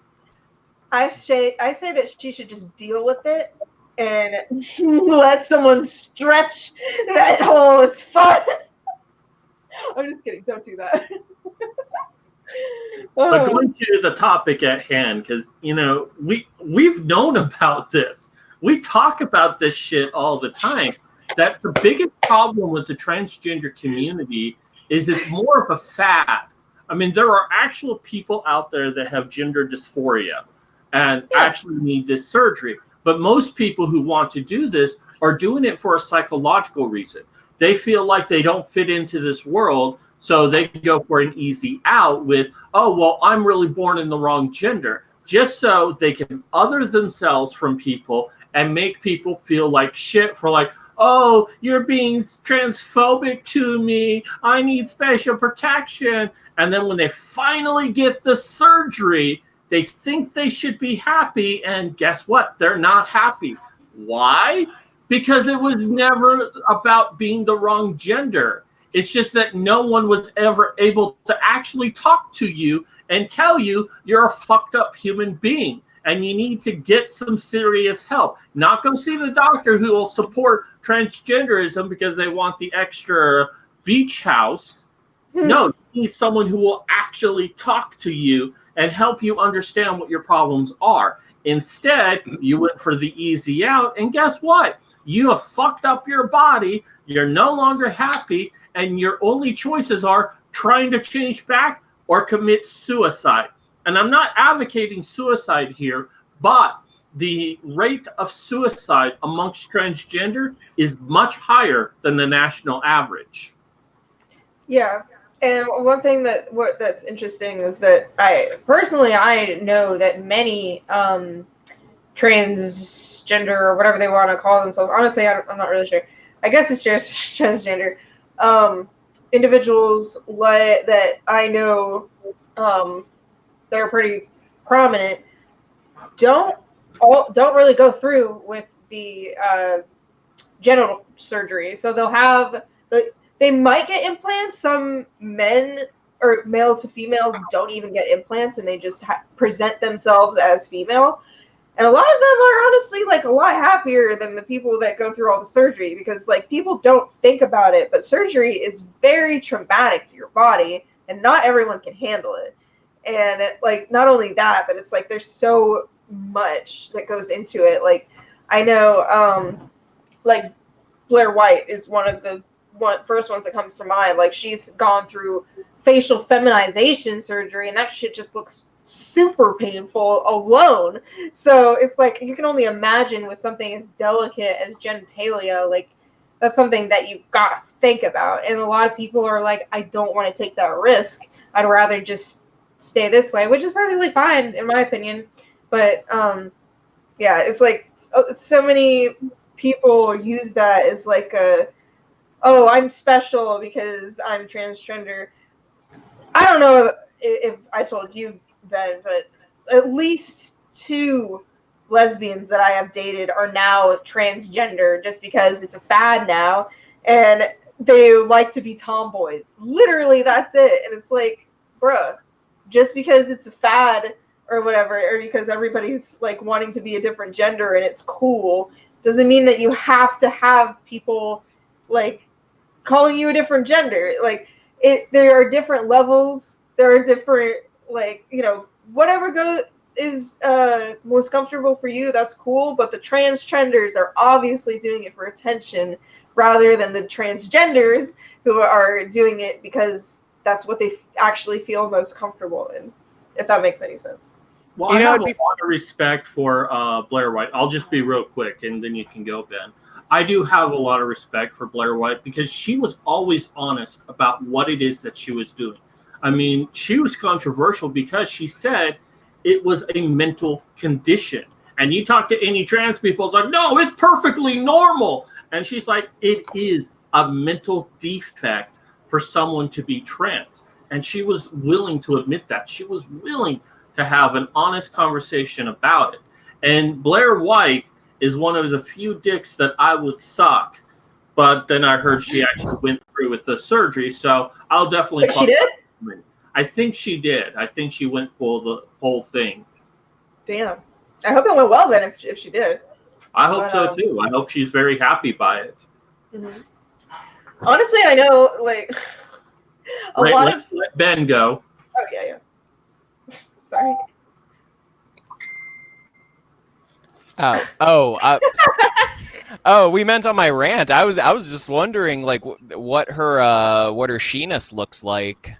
I say that she should just deal with it and let someone stretch that hole as far as... I'm just kidding. Don't do that. But going to the topic at hand, because, you know, we've known about this. We talk about this shit all the time. That the biggest problem with the transgender community is it's more of a fad. I mean, there are actual people out there that have gender dysphoria and actually need this surgery. But most people who want to do this are doing it for a psychological reason. They feel like they don't fit into this world, so they go for an easy out with, oh, well, I'm really born in the wrong gender, just so they can other themselves from people and make people feel like shit for like, oh, you're being transphobic to me. I need special protection. And then when they finally get the surgery, they think they should be happy. And guess what? They're not happy. Why? Because it was never about being the wrong gender. It's just that no one was ever able to actually talk to you and tell you you're a fucked up human being and you need to get some serious help. Not go see the doctor who will support transgenderism because they want the extra beach house. No, you need someone who will actually talk to you and help you understand what your problems are. Instead, you went for the easy out, and guess what? You have fucked up your body, you're no longer happy, and your only choices are trying to change back or commit suicide. And I'm not advocating suicide here, but the rate of suicide amongst transgender is much higher than the national average. Yeah. And one thing that's interesting is that I know that many transgender or whatever they want to call themselves. Honestly, I'm not really sure. I guess it's just transgender individuals that I know that are pretty prominent don't really go through with the genital surgery. So they might get implants. Some men or male to females don't even get implants, and they just present themselves as female. And a lot of them are honestly like a lot happier than the people that go through all the surgery, because like people don't think about it, but surgery is very traumatic to your body, and not everyone can handle it. And like not only that, but it's like there's so much that goes into it. Like I know, like Blair White is one of the first ones that comes to mind. Like she's gone through facial feminization surgery, and that shit just looks super painful alone. So it's like you can only imagine with something as delicate as genitalia. Like that's something that you've got to think about. And a lot of people are like, I don't want to take that risk. I'd rather just stay this way, which is perfectly fine in my opinion. But yeah, it's like so many people use that as like oh, I'm special because I'm transgender. I don't know if I told you, Ben, but at least 2 lesbians that I have dated are now transgender just because it's a fad now, and they like to be tomboys. Literally, that's it. And it's like, bruh, just because it's a fad or whatever, or because everybody's like wanting to be a different gender and it's cool, doesn't mean that you have to have people like calling you a different gender. Like there are different levels. There are different, like, you know, whatever is most comfortable for you, that's cool. But the transgenders are obviously doing it for attention rather than the transgenders who are doing it because that's what they actually feel most comfortable in, if that makes any sense. Well, I have a lot of respect for Blair White. I'll just be real quick, and then you can go, Ben. I do have a lot of respect for Blair White because she was always honest about what it is that she was doing. I mean, she was controversial because she said it was a mental condition. And you talk to any trans people, it's like, no, it's perfectly normal. And she's like, it is a mental defect for someone to be trans. And she was willing to admit that. She was willing to have an honest conversation about it. And Blair White is one of the few dicks that I would suck. But then I heard she actually went through with the surgery, so I'll definitely. Wait, she did? I think she did. I think she went for the whole thing. Damn. I hope it went well then, if she did. I hope so too. I hope she's very happy by it. Mm-hmm. Honestly, I know, like, Let's let Ben go. Oh, yeah. Sorry. Oh, we meant on my rant. I was just wondering, like, what her sheeness looks like.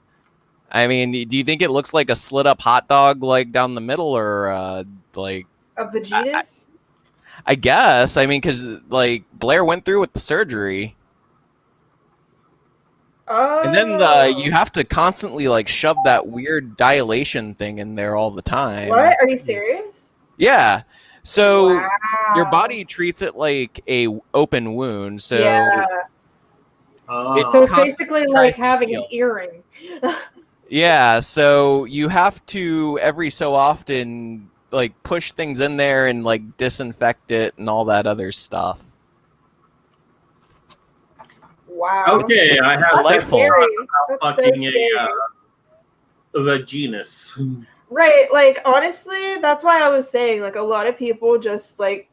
I mean, do you think it looks like a slit up hot dog, like down the middle, or like a vaginas? I guess. I mean, because like Blair went through with the surgery. Oh. And then you have to constantly like shove that weird dilation thing in there all the time. What? Are you serious? Yeah. So wow. Your body treats it like a open wound. So yeah. It's basically like having an earring. Yeah. So you have to every so often like push things in there and like disinfect it and all that other stuff. Wow. Okay, it's I have delightful. That's so scary. A vaginus. Right, like honestly, that's why I was saying like a lot of people just like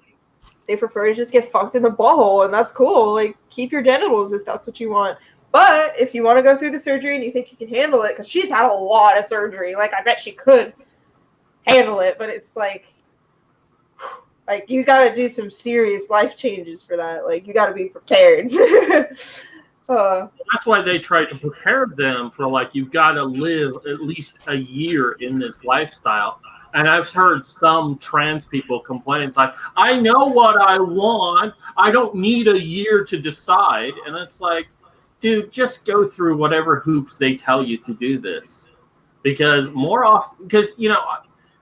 they prefer to just get fucked in the butthole, and that's cool. Like keep your genitals if that's what you want. But if you want to go through the surgery and you think you can handle it, because she's had a lot of surgery, like I bet she could handle it, but it's like you got to do some serious life changes for that. Like you got to be prepared. That's why they try to prepare them for like you've got to live at least a year in this lifestyle. And I've heard some trans people complain. It's like, I know what I want. I don't need a year to decide. And it's like, dude, just go through whatever hoops they tell you to do this. Because more often, because, you know,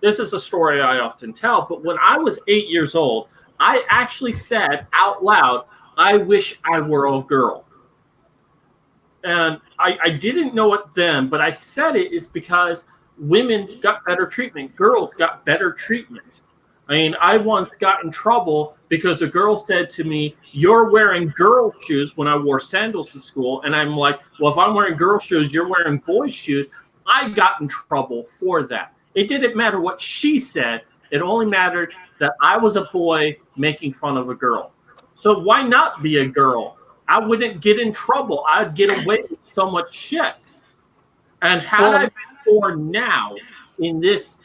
this is a story I often tell, but when I was 8 years old, I actually said out loud, I wish I were a girl. And I didn't know it then, but I said it is because women got better treatment. Girls got better treatment. I mean, I once got in trouble because a girl said to me, "You're wearing girl shoes," when I wore sandals to school. And I'm like, well, if I'm wearing girl shoes, you're wearing boys' shoes. I got in trouble for that. It didn't matter what she said. It only mattered that I was a boy making fun of a girl. So why not be a girl? I wouldn't get in trouble. I'd get away with so much shit. And had I been born now in this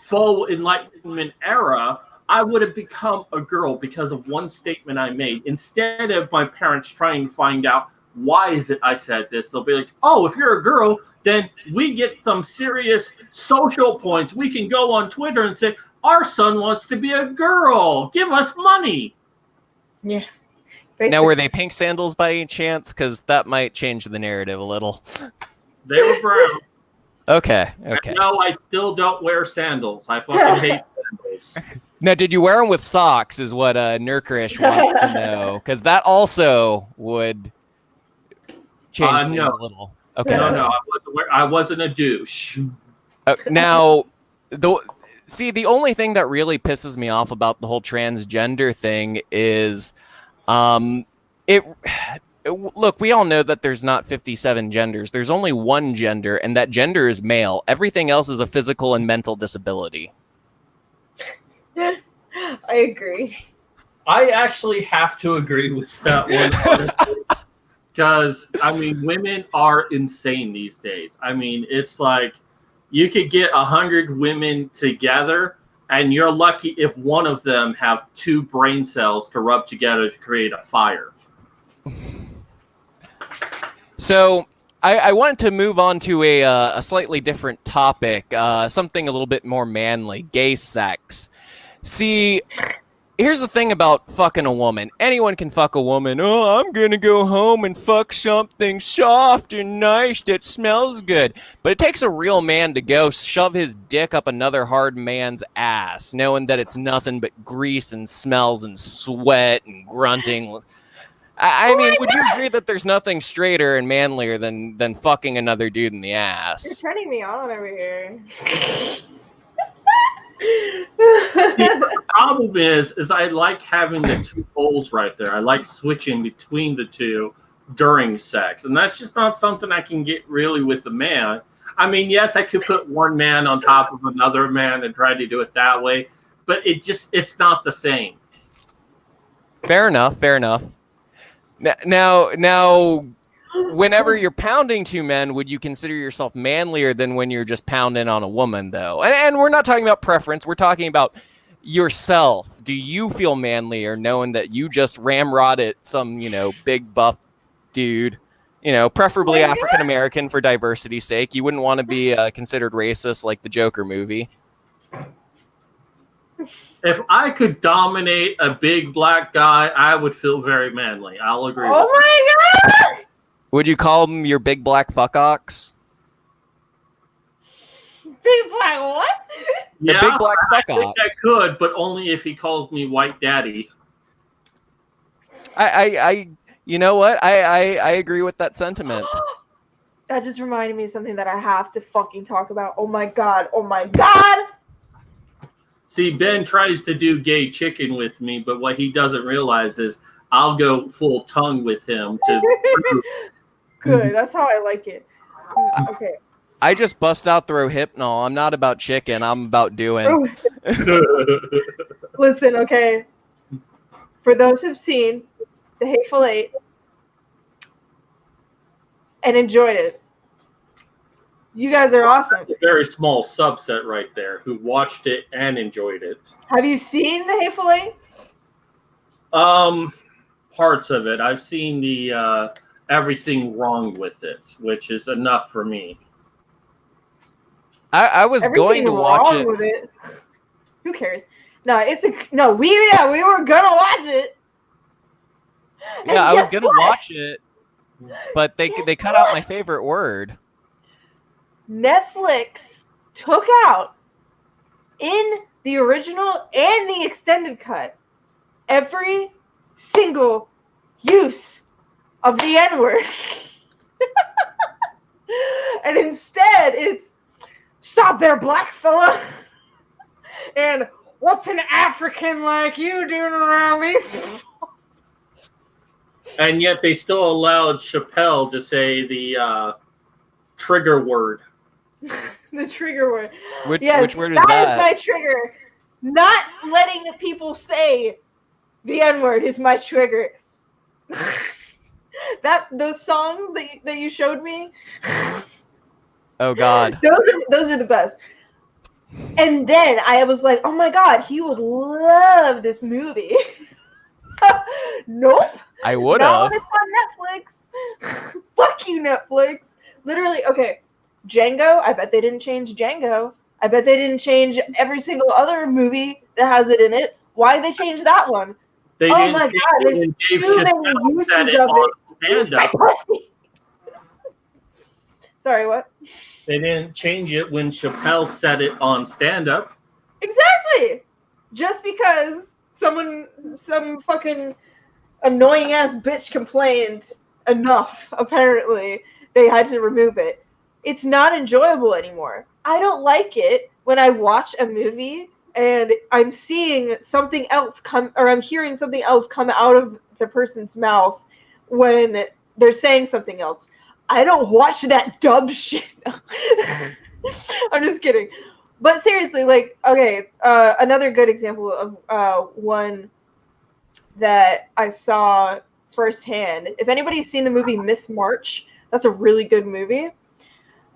faux enlightenment era, I would have become a girl because of one statement I made. Instead of my parents trying to find out why is it I said this, they'll be like, oh, if you're a girl, then we get some serious social points. We can go on Twitter and say, our son wants to be a girl. Give us money. Yeah. Now, were they pink sandals by any chance? Because that might change the narrative a little. They were brown. Okay. No, I still don't wear sandals. I fucking hate sandals. Now, did you wear them with socks is what Nurkrish wants to know. Because that also would change things a little. Okay. No, I wasn't a douche. Now, the only thing that really pisses me off about the whole transgender thing is look, we all know that there's not 57 genders. There's only one gender, and that gender is male. Everything else is a physical and mental disability. I agree. I actually have to agree with that one. Because, I mean, women are insane these days. I mean, it's like you could get 100 women together, and you're lucky if one of them have 2 brain cells to rub together to create a fire. So I wanted to move on to a slightly different topic, something a little bit more manly, gay sex. See, here's the thing about fucking a woman. Anyone can fuck a woman. Oh, I'm gonna go home and fuck something soft and nice that smells good. But it takes a real man to go shove his dick up another hard man's ass, knowing that it's nothing but grease and smells and sweat and grunting. I mean, would you agree that there's nothing straighter and manlier than fucking another dude in the ass? You're turning me on over here. The problem is I like having the 2 holes right there. I like switching between the 2 during sex. And that's just not something I can get really with a man. I mean, yes, I could put one man on top of another man and try to do it that way, but it's not the same. Fair enough. Now, whenever you're pounding 2 men, would you consider yourself manlier than when you're just pounding on a woman, though? And we're not talking about preference. We're talking about yourself. Do you feel manlier knowing that you just ramrodded some, big buff dude, preferably African-American for diversity's sake? You wouldn't want to be considered racist like the Joker movie. If I could dominate a big black guy, I would feel very manly. I'll agree. Oh my god! Would you call him your big black fuck ox? Big black what? Yeah, big black fuck I think ox. I could, but only if he calls me white daddy. You know what? I agree with that sentiment. That just reminded me of something that I have to fucking talk about. Oh my god! See, Ben tries to do gay chicken with me, but what he doesn't realize is I'll go full tongue with him to Good, that's how I like it. Okay. I just bust out the Rohypnol. I'm not about chicken. I'm about doing. Listen, okay. For those who've seen The Hateful Eight and enjoyed it, you guys are awesome. a very small subset right there who watched it and enjoyed it. Have you seen The Hateful Eight? Parts of it. I've seen the everything wrong with it, which is enough for me. I was going to watch it. With it. Who cares? No, we were gonna watch it. Yeah, I was gonna watch it, but they cut out my favorite word. Netflix took out in the original and the extended cut every single use of the N-word. And instead, it's "Stop there, black fella," and "What's an African like you doing around these?" And yet they still allowed Chappelle to say the trigger word. The trigger word. Which word is that? that? Is my trigger. Not letting the people say the N-word is my trigger. Those songs that you showed me. Oh God. Those are the best. And then I was like, oh my God, he would love this movie. Nope. I would Not have. when it's on Netflix. Fuck you, Netflix. Literally, okay. Django, I bet they didn't change Django. I bet they didn't change every single other movie that has it in it. Why did they change that one? They Oh didn't my change God, it there's when Dave too many Chappelle uses said it of on it. stand-up. Sorry, what? They didn't change it when Chappelle said it on stand-up. Exactly. Just because some fucking annoying ass bitch complained enough, apparently, they had to remove it. It's not enjoyable anymore. I don't like it when I watch a movie and I'm seeing something else come, or I'm hearing something else come out of the person's mouth when they're saying something else. I don't watch that dumb shit. I'm just kidding. But seriously, like, okay, another good example of one that I saw firsthand. If anybody's seen the movie Miss March, that's a really good movie.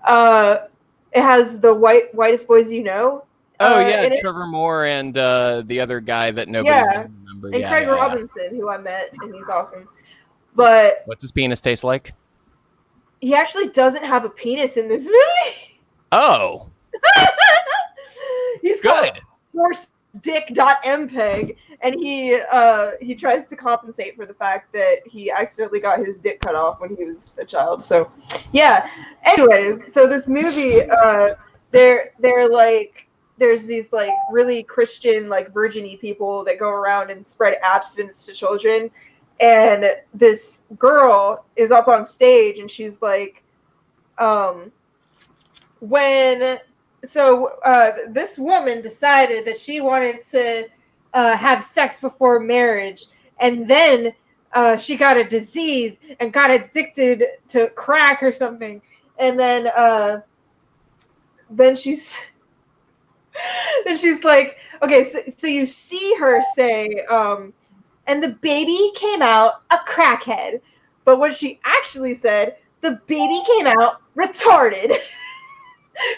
It has the whitest boys you know. Oh yeah, in it. Trevor Moore and the other guy that nobody's gonna remember. And Yeah, Craig yeah, yeah. Robinson, who I met, and he's awesome. But What's his penis taste like? he actually doesn't have a penis in this movie. Oh, He's good. called HorseDick.mpeg, and he tries to compensate for the fact that he accidentally got his dick cut off when he was a child. So, yeah. Anyways, so this movie, they're like, there's these like really Christian, like virgin-y people that go around and spread abstinence to children, and this girl is up on stage and she's like, this woman decided that she wanted to have sex before marriage, and then she got a disease and got addicted to crack or something, and then she's like, okay, so you see her say, and the baby came out a crackhead, but what she actually said, the baby came out retarded.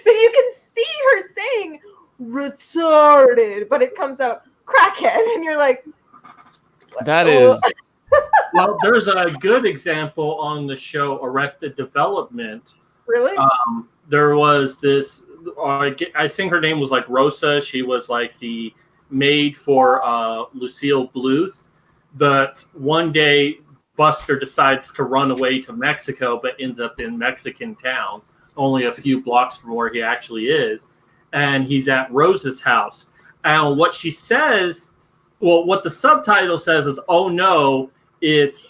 So you can see her saying retarded, but it comes out crackhead, and you're like, That is. Well, there's a good example on the show Arrested Development. Really? There was this, I think her name was like Rosa. She was like the maid for Lucille Bluth. But one day, Buster decides to run away to Mexico, but ends up in Mexican town, only a few blocks from where he actually is. And he's at Rose's house. And what she says, well, what the subtitle says is, oh no, it's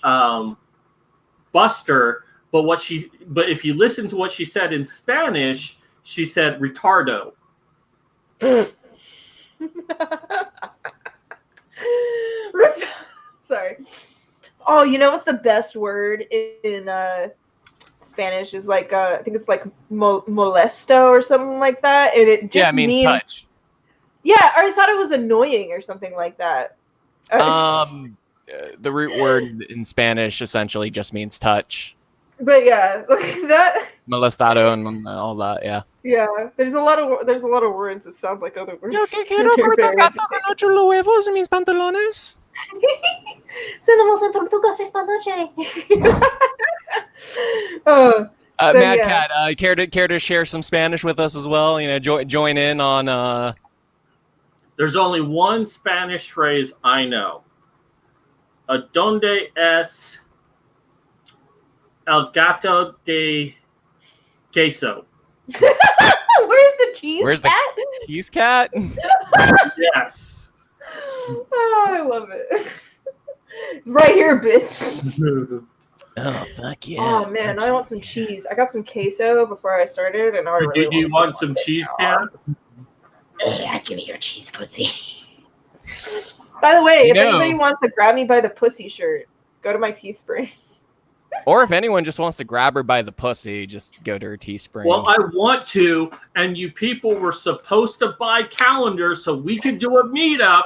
Buster. But if you listen to what she said in Spanish, she said retardo. Sorry. Oh, you know what's the best word in Spanish is like I think it's like molesto or something like that, and it just it means touch. Yeah, or I thought it was annoying or something like that. The root word in Spanish essentially just means touch. But yeah, like that. Molestado and all that. Yeah. Yeah, there's a lot of words that sound like other words. Yo que quiero corto gato con 8 huevos en mis pantalones. Cenamos en tortugas esta noche. Mad Cat, care to share some Spanish with us as well? You know, join in on. There's only one Spanish phrase I know. ¿Dónde es el gato de queso? Where's the cheese Where's cat? the cheese cat? Yes. Oh, I love it. It's right here, bitch. Oh fuck yeah! Oh man, I want some cheese. I got some queso before I started, and I Do really you want some right cheese, now. Cat? Yeah, give me your cheese, pussy. By the way, You if know- anybody wants a grab me by the pussy shirt, go to my Teespring. Or if anyone just wants to grab her by the pussy, just go to her Teespring. Well, I want to, and you people were supposed to buy calendars so we could do a meetup.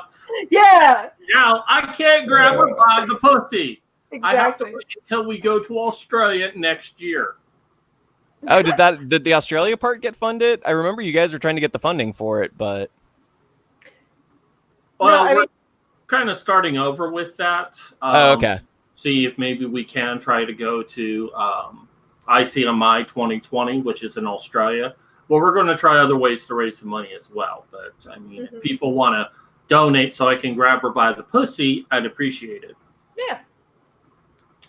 Yeah, Now I can't grab her by the pussy. I have to exactly. wait until we go to Australia next year. Oh, did the Australia part get funded? I remember you guys were trying to get the funding for it, but Well, I we're mean- kind of starting over with that. okay. See if maybe we can try to go to ICMI 2020, which is in Australia. But we're going to try other ways to raise the money as well. But I mean, if people want to donate so I can grab her by the pussy, I'd appreciate it. Yeah.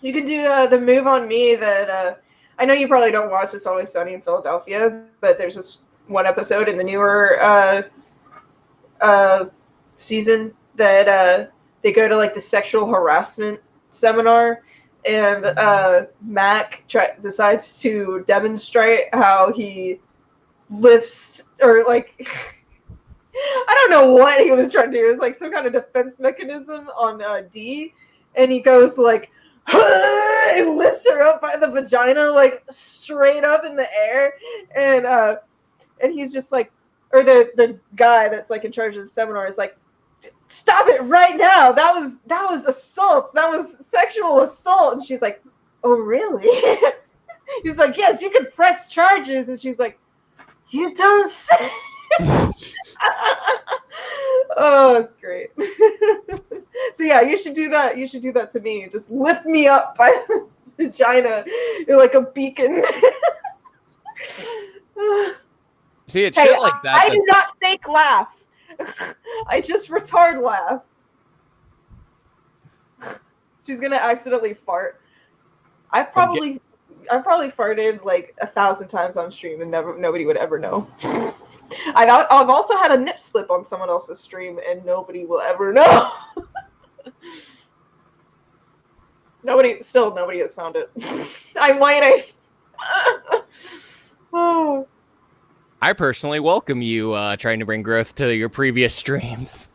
You can do the move on me that I know you probably don't watch It's Always Sunny in Philadelphia, but there's this one episode in the newer season that they go to like the sexual harassment seminar, and Mac decides to demonstrate how he lifts or like I don't know what he was trying to do. It was like some kind of defense mechanism on D, and he goes like and lifts her up by the vagina like straight up in the air, and he's just like, or the guy that's like in charge of the seminar is like, stop it right now. That was assault. That was sexual assault. And she's like, oh really? He's like, yes, you can press charges. And she's like, you don't say. Oh, it's great. So yeah, you should do that. You should do that to me. Just lift me up by the vagina. You're like a beacon. See, it's Hey, shit like that. I do not fake laugh. I just retard laugh. She's gonna accidentally fart. I've probably farted like 1,000 times on stream, and nobody would ever know. I've also had a nip slip on someone else's stream, and nobody will ever know. Nobody has found it. I'm waiting. Oh. I personally welcome you trying to bring growth to your previous streams.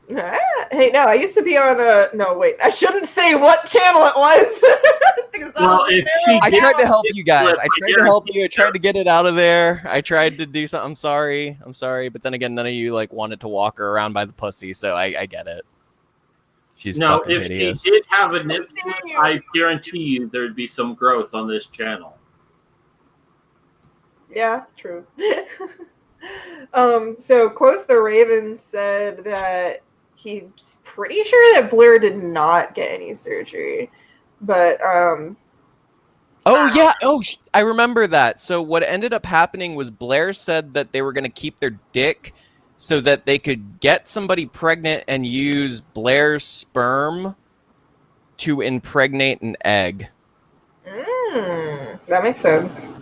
Hey, no, I used to be on no, wait, I shouldn't say what channel it was. Well, I tried to help you guys. I tried to help you. I tried to get it out of there. I tried to do something. I'm sorry. But then again, none of you like wanted to walk her around by the pussy, so I get it. She's fucking if hideous. she did have a nip slip, I guarantee you there'd be some growth on this channel. Yeah, true. So Quoth the Raven said that he's pretty sure that Blair did not get any surgery, but Oh yeah. Oh, I remember that. So what ended up happening was Blair said that they were going to keep their dick so that they could get somebody pregnant and use Blair's sperm to impregnate an egg. that makes sense.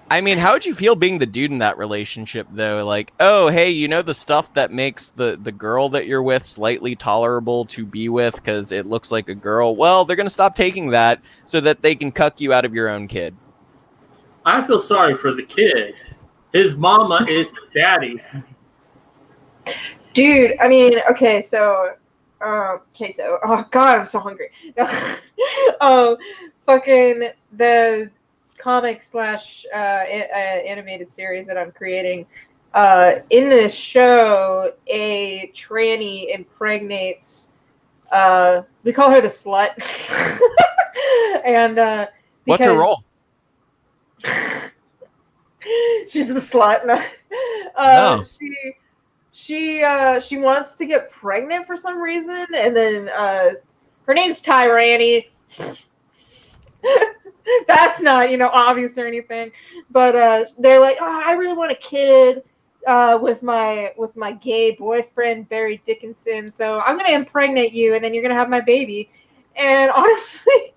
I mean, how would you feel being the dude in that relationship, though? Like, oh, hey, you know the stuff that makes the girl that you're with slightly tolerable to be with because it looks like a girl? Well, they're going to stop taking that so that they can cuck you out of your own kid. I feel sorry for the kid. His mama is daddy. Dude, I mean, okay, so oh god, I'm so hungry. Fucking the comic / animated series that I'm creating. In this show, a tranny impregnates. We call her the slut, and What's her role? She's the slut. No. She wants to get pregnant for some reason, and then her name's Tyranny. That's not, obvious or anything, but they're like, oh, I really want a kid with my gay boyfriend Barry Dickinson, so I'm gonna impregnate you, and then you're gonna have my baby. And honestly,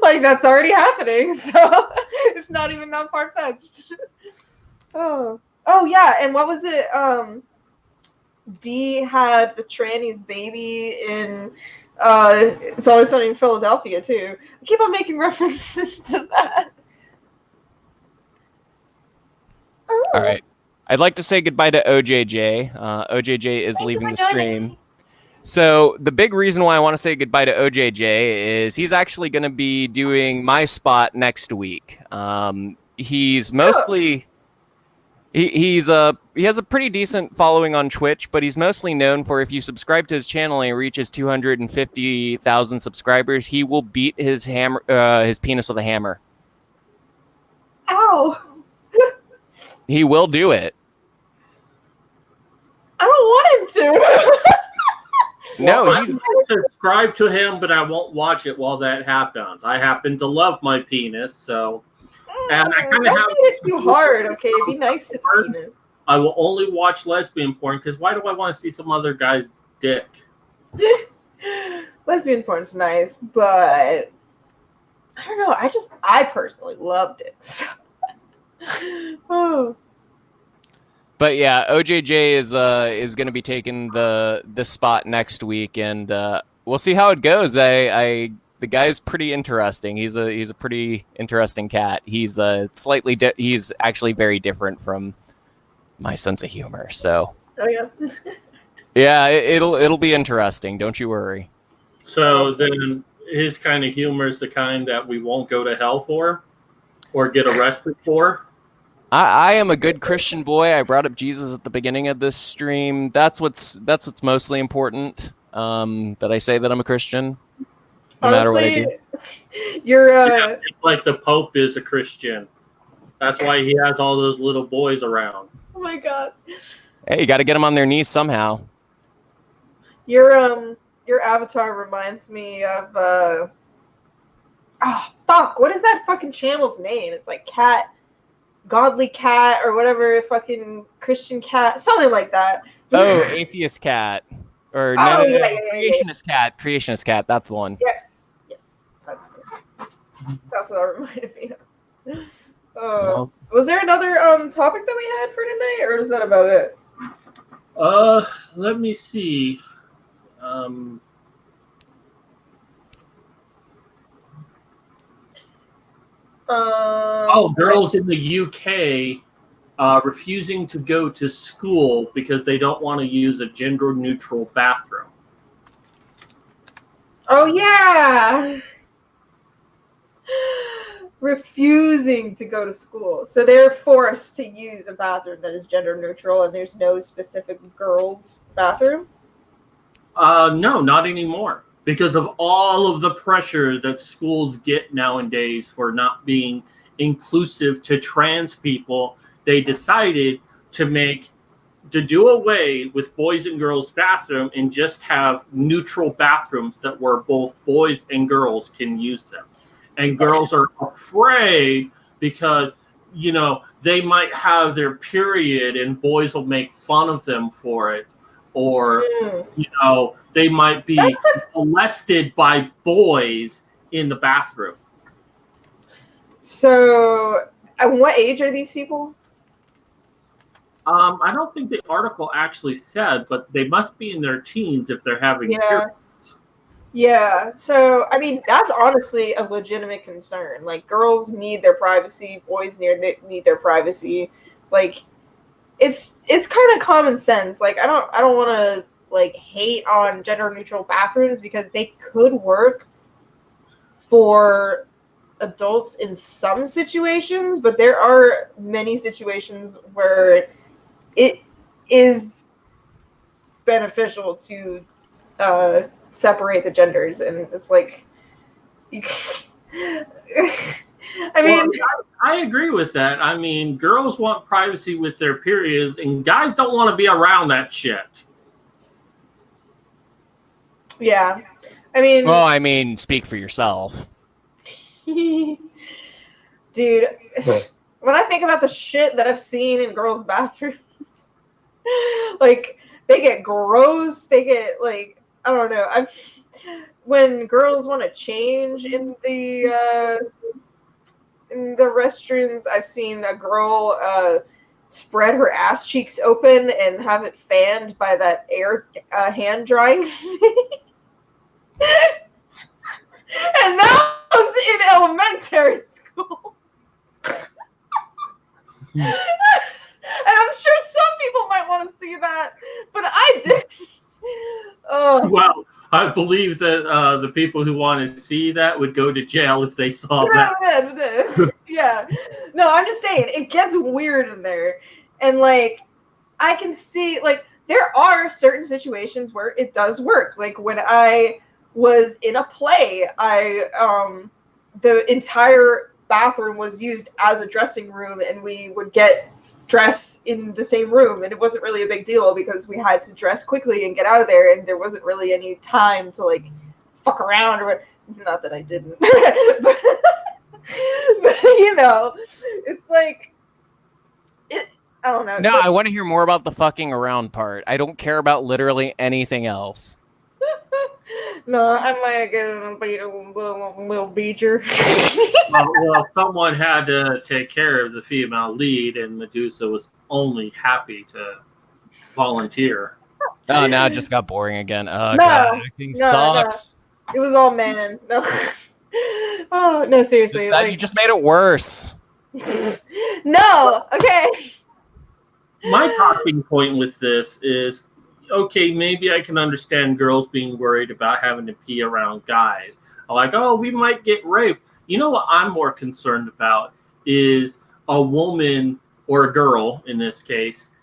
like that's already happening, so it's not even that far fetched. Oh yeah, and what was it? Dee had the tranny's baby in It's Always Sunny in Philadelphia too. I keep on making references to that. All right. I'd like to say goodbye to OJJ. OJJ is leaving the stream. So the big reason why I want to say goodbye to OJJ is he's actually going to be doing my spot next week. He's mostly he has a pretty decent following on Twitch, but he's mostly known for, if you subscribe to his channel and he reaches 250,000 subscribers, he will beat his penis with a hammer. Ow! He will do it. I don't want him to. No, I he's might subscribe to him, but I won't watch it while that happens. I happen to love my penis, so. And I kind of have. Don't beat it too hard, okay? Be nice to the penis. I will only watch lesbian porn because why do I want to see some other guy's dick? Lesbian porn's nice, but I don't know. I personally loved it. So. Oh. But yeah, OJJ is going to be taking the spot next week, and we'll see how it goes. The guy's pretty interesting. He's a pretty interesting cat. He's he's actually very different from my sense of humor. So Oh yeah. yeah, it'll be interesting. Don't you worry. So then his kind of humor is the kind that we won't go to hell for or get arrested for. I am a good Christian boy. I brought up Jesus at the beginning of this stream. That's what's mostly important. That I say that I'm a Christian, no matter what I do. You're Yeah, it's like the Pope is a Christian. That's why he has all those little boys around. Oh my god. Hey, you got to get them on their knees somehow. Your avatar reminds me of oh fuck, what is that fucking channel's name? It's like Godly Cat or whatever, fucking Christian Cat, something like that. Oh, Atheist Cat. Or Oh, no, yeah. Creationist Cat. Creationist Cat, that's the one. Yes, that's what that reminded me of. Was there another topic that we had for tonight, or is that about it? Let me see. Girls in the UK refusing to go to school because they don't want to use a gender-neutral bathroom. Oh yeah. Refusing to go to school. So they're forced to use a bathroom that is gender neutral and there's no specific girls' bathroom? No, not anymore. Because of all of the pressure that schools get nowadays for not being inclusive to trans people, they decided to do away with boys and girls bathroom and just have neutral bathrooms that where both boys and girls can use them. And girls are afraid because, they might have their period and boys will make fun of them for it. Or, they might be molested by boys in the bathroom. So, what age are these people? I don't think the article actually said, but they must be in their teens if they're having periods. Yeah, so, I mean, that's honestly a legitimate concern. Like, girls need their privacy, boys need their privacy. Like, it's kind of common sense. Like, I don't want to, like, hate on gender-neutral bathrooms because they could work for adults in some situations, but there are many situations where it is beneficial to separate the genders, and it's like I agree with that. I mean, girls want privacy with their periods, and guys don't want to be around that shit. Yeah. I mean, speak for yourself. Dude, when I think about the shit that I've seen in girls' bathrooms, like, they get gross, they get, like, I don't know. When girls want to change in the restrooms, I've seen a girl spread her ass cheeks open and have it fanned by that air hand drying. And that was in elementary school. And I'm sure some people might want to see that, but I did. Oh. Well, I believe that the people who want to see that would go to jail if they saw that. Yeah. No, I'm just saying, it gets weird in there. And, like, I can see, like, there are certain situations where it does work. Like, when I was in a play, the entire bathroom was used as a dressing room, and we would get dressed in the same room, and it wasn't really a big deal because we had to dress quickly and get out of there, and there wasn't really any time to, like, fuck around, or not that I didn't. but, you know, it's like, I don't know. No, I want to hear more about the fucking around part. I don't care about literally anything else. No, I might get a little beacher. Well, someone had to take care of the female lead, and Medusa was only happy to volunteer. Oh, now it just got boring again. Oh, No, God, acting sucks. It was all man. No. Oh, no, seriously. You just made it worse. No, okay. My talking point with this is, okay, maybe I can understand girls being worried about having to pee around guys. Like, oh, we might get raped. You know what I'm more concerned about is a woman or a girl, in this case,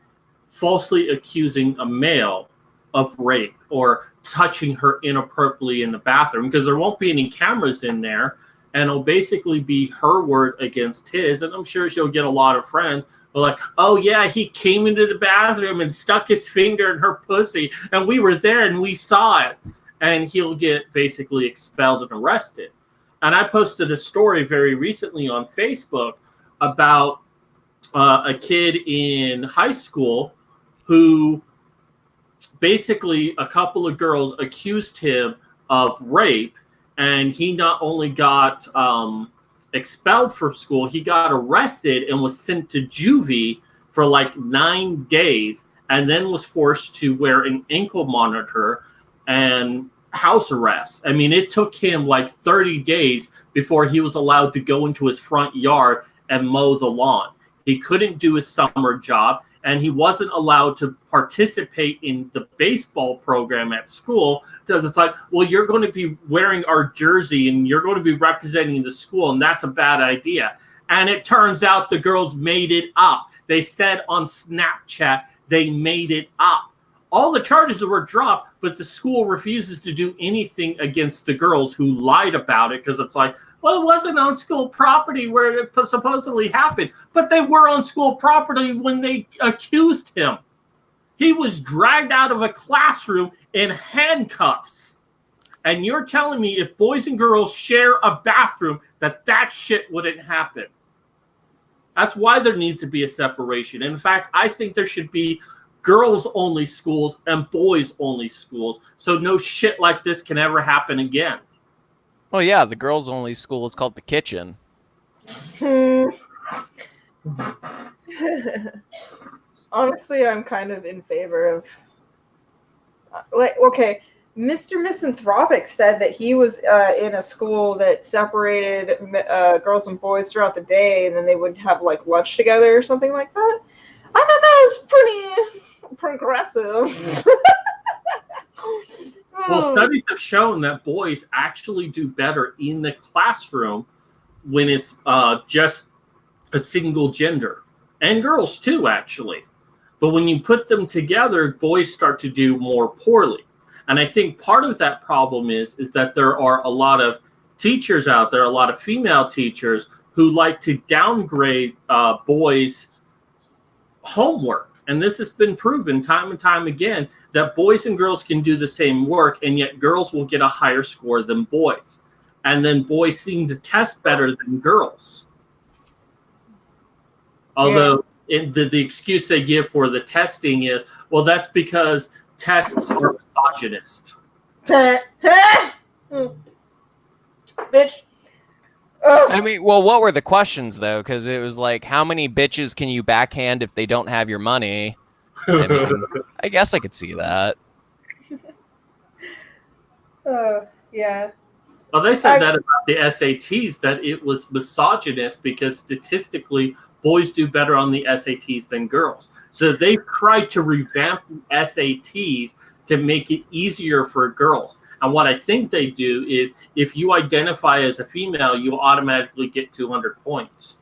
falsely accusing a male of rape or touching her inappropriately in the bathroom, because there won't be any cameras in there, and it'll basically be her word against his, and I'm sure she'll get a lot of friends. But like, oh yeah, he came into the bathroom and stuck his finger in her pussy, and we were there and we saw it. And he'll get basically expelled and arrested. And I posted a story very recently on Facebook about a kid in high school who basically a couple of girls accused him of rape, and he not only got expelled from school, he got arrested and was sent to juvie for like 9 days, and then was forced to wear an ankle monitor and house arrest. I mean, it took him like 30 days before he was allowed to go into his front yard and mow the lawn. He couldn't do his summer job, and he wasn't allowed to participate in the baseball program at school, because it's like, well, you're going to be wearing our jersey and you're going to be representing the school, and that's a bad idea. And it turns out the girls made it up. They said on Snapchat they made it up. All the charges were dropped, but the school refuses to do anything against the girls who lied about it, because it's like, well, it wasn't on school property where it supposedly happened. But they were on school property when they accused him. He was dragged out of a classroom in handcuffs. And you're telling me if boys and girls share a bathroom, that shit wouldn't happen. That's why there needs to be a separation. In fact, I think there should be girls-only schools and boys-only schools, so no shit like this can ever happen again. Oh, yeah, the girls-only school is called the kitchen. Honestly, I'm kind of in favor of... okay, Mr. Misanthropic said that he was in a school that separated girls and boys throughout the day, and then they would have, like, lunch together or something like that. I thought that was pretty progressive. Well, studies have shown that boys actually do better in the classroom when it's just a single gender, and girls too, actually. But when you put them together, boys start to do more poorly. And I think part of that problem is that there are a lot of teachers out there, a lot of female teachers who like to downgrade boys' homework. And this has been proven time and time again that boys and girls can do the same work, and yet girls will get a higher score than boys. And then boys seem to test better than girls. Although the excuse they give for the testing is, well, that's because tests are misogynist. Bitch. I mean, well, what were the questions, though? Because it was like, how many bitches can you backhand if they don't have your money? I mean, I guess I could see that. Yeah. Well, they said that about the SATs, that it was misogynist because statistically, boys do better on the SATs than girls. So they tried to revamp the SATs to make it easier for girls. And what I think they do is if you identify as a female, you automatically get 200 points.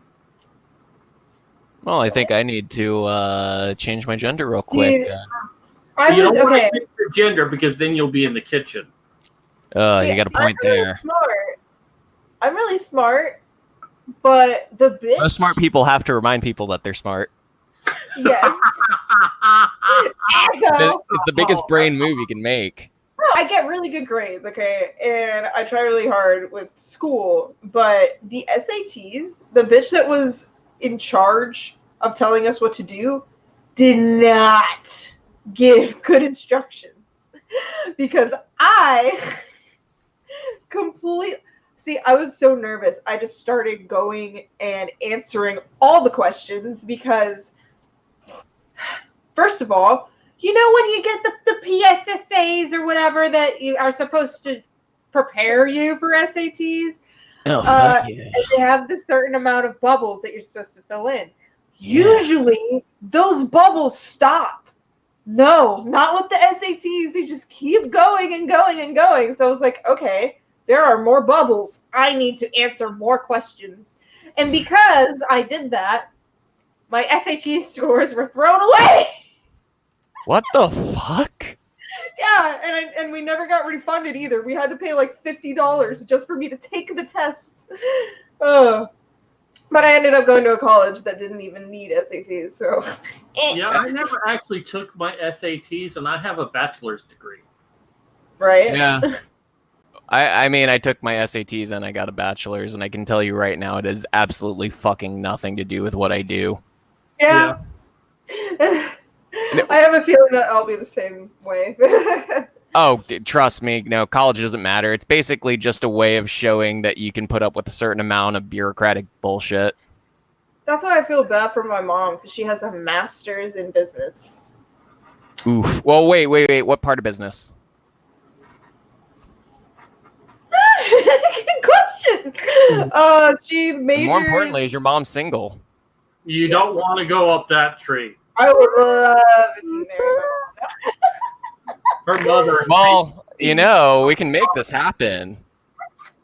Well, I think I need to change my gender real quick. Dude, You don't want okay. to pick your gender because then you'll be in the kitchen. You got a point there. I'm really smart, but the bitch. Most smart people have to remind people that they're smart. Yeah. It's the biggest brain move you can make. No, I get really good grades, okay, and I try really hard with school, but the SATs, the bitch that was in charge of telling us what to do, did not give good instructions because I I was so nervous. I just started going and answering all the questions because, first of all, you know when you get the PSSAs or whatever that you are supposed to prepare you for SATs? Oh, fuck yeah. And they have this certain amount of bubbles that you're supposed to fill in. Yeah. Usually, those bubbles stop. No, not with the SATs. They just keep going and going and going. So I was like, okay, there are more bubbles. I need to answer more questions. And because I did that, my SAT scores were thrown away. What the fuck? Yeah, and we never got refunded either. We had to pay like $50 just for me to take the test. But I ended up going to a college that didn't even need SATs, so. Yeah, I never actually took my SATs, and I have a bachelor's degree. Right? Yeah. I mean, I took my SATs and I got a bachelor's, and I can tell you right now, it has absolutely fucking nothing to do with what I do. Yeah. I have a feeling that I'll be the same way. Oh, trust me, no, college doesn't matter. It's basically just a way of showing that you can put up with a certain amount of bureaucratic bullshit. That's why I feel bad for my mom, because she has a master's in business. Oof. Well, wait. What part of business? Good question. She majors. More importantly, is your mom single? You don't want to go up that tree. I would love if you married my mom. Her mother. Well, you know, we can make this happen.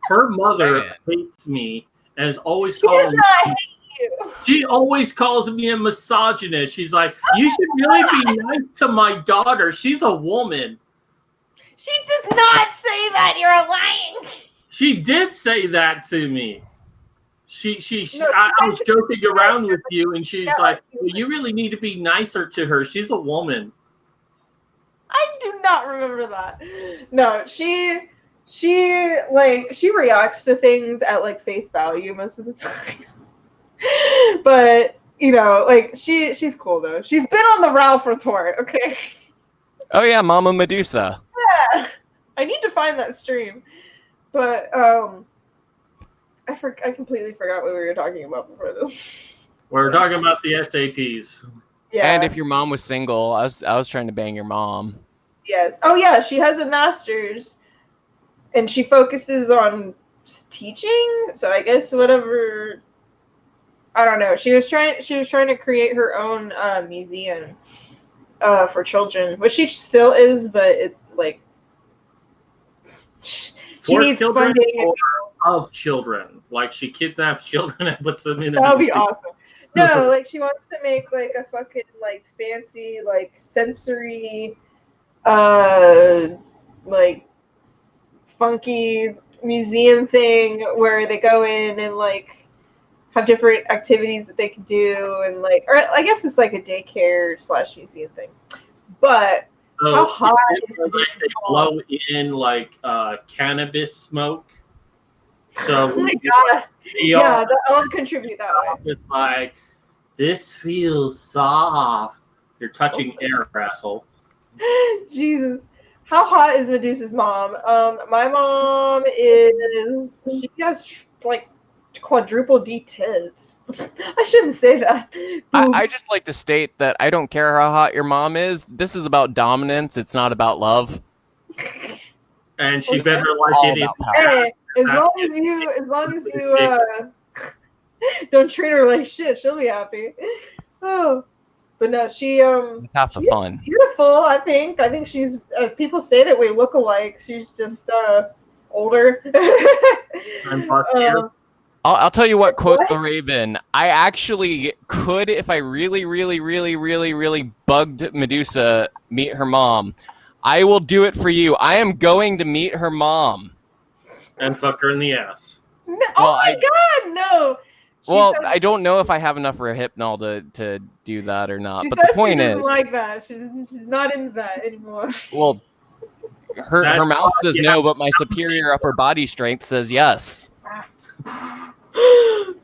Her mother hates me and is always She does calling not me. hate you. She always calls me a misogynist. She's like, you should really be nice to my daughter. She's a woman. She does not say that. You're lying. She did say that to me. No, I was joking around with you, and she's like, well, you really need to be nicer to her. She's a woman. I do not remember that. No, she reacts to things at like face value most of the time. But you know, like she's cool though. She's been on the Ralph Retort, okay? Oh yeah, Mama Medusa. Yeah. I need to find that stream. But I completely forgot what we were talking about before this. We're talking about the SATs. Yeah. And if your mom was single, I was trying to bang your mom. Yes. Oh yeah, she has a master's and she focuses on teaching. So I guess whatever, I don't know. She was trying to create her own museum for children, which she still is, but it like she For needs children funding. or of children. Like she kidnaps children and puts them in a That would be museum. awesome. No, like she wants to make like a fucking like fancy like sensory like funky museum thing where they go in and like have different activities that they can do and like, or I guess it's like a daycare / museum thing. But So how hot it's is like Medusa's they mom? blow in like cannabis smoke. So Oh my god. yeah, I'll contribute that way. it's like this feels soft. You're touching air, asshole. Jesus. How hot is Medusa's mom? My mom she has like quadruple D tits. I shouldn't say that. I just like to state that I don't care how hot your mom is. This is about dominance. It's not about love. and she This better is like all it. about power. Hey, as That's long as you don't treat her like shit, she'll be happy. Oh, but no, she It's half the she's fun. beautiful. I think she's. People say that we look alike. She's just older. I'm buskier. I'll tell you what, quote What? the Raven. I actually could, if I really bugged Medusa, meet her mom. I will do it for you. I am going to meet her mom. And fuck her in the ass. No, Well, oh my god, no. She Well, said, I don't know if I have enough Rohypnol to do that or not. she But the says she point doesn't is, like that. She's not into that anymore. well, her That's mouth why says you no, have- but my superior upper body strength says yes.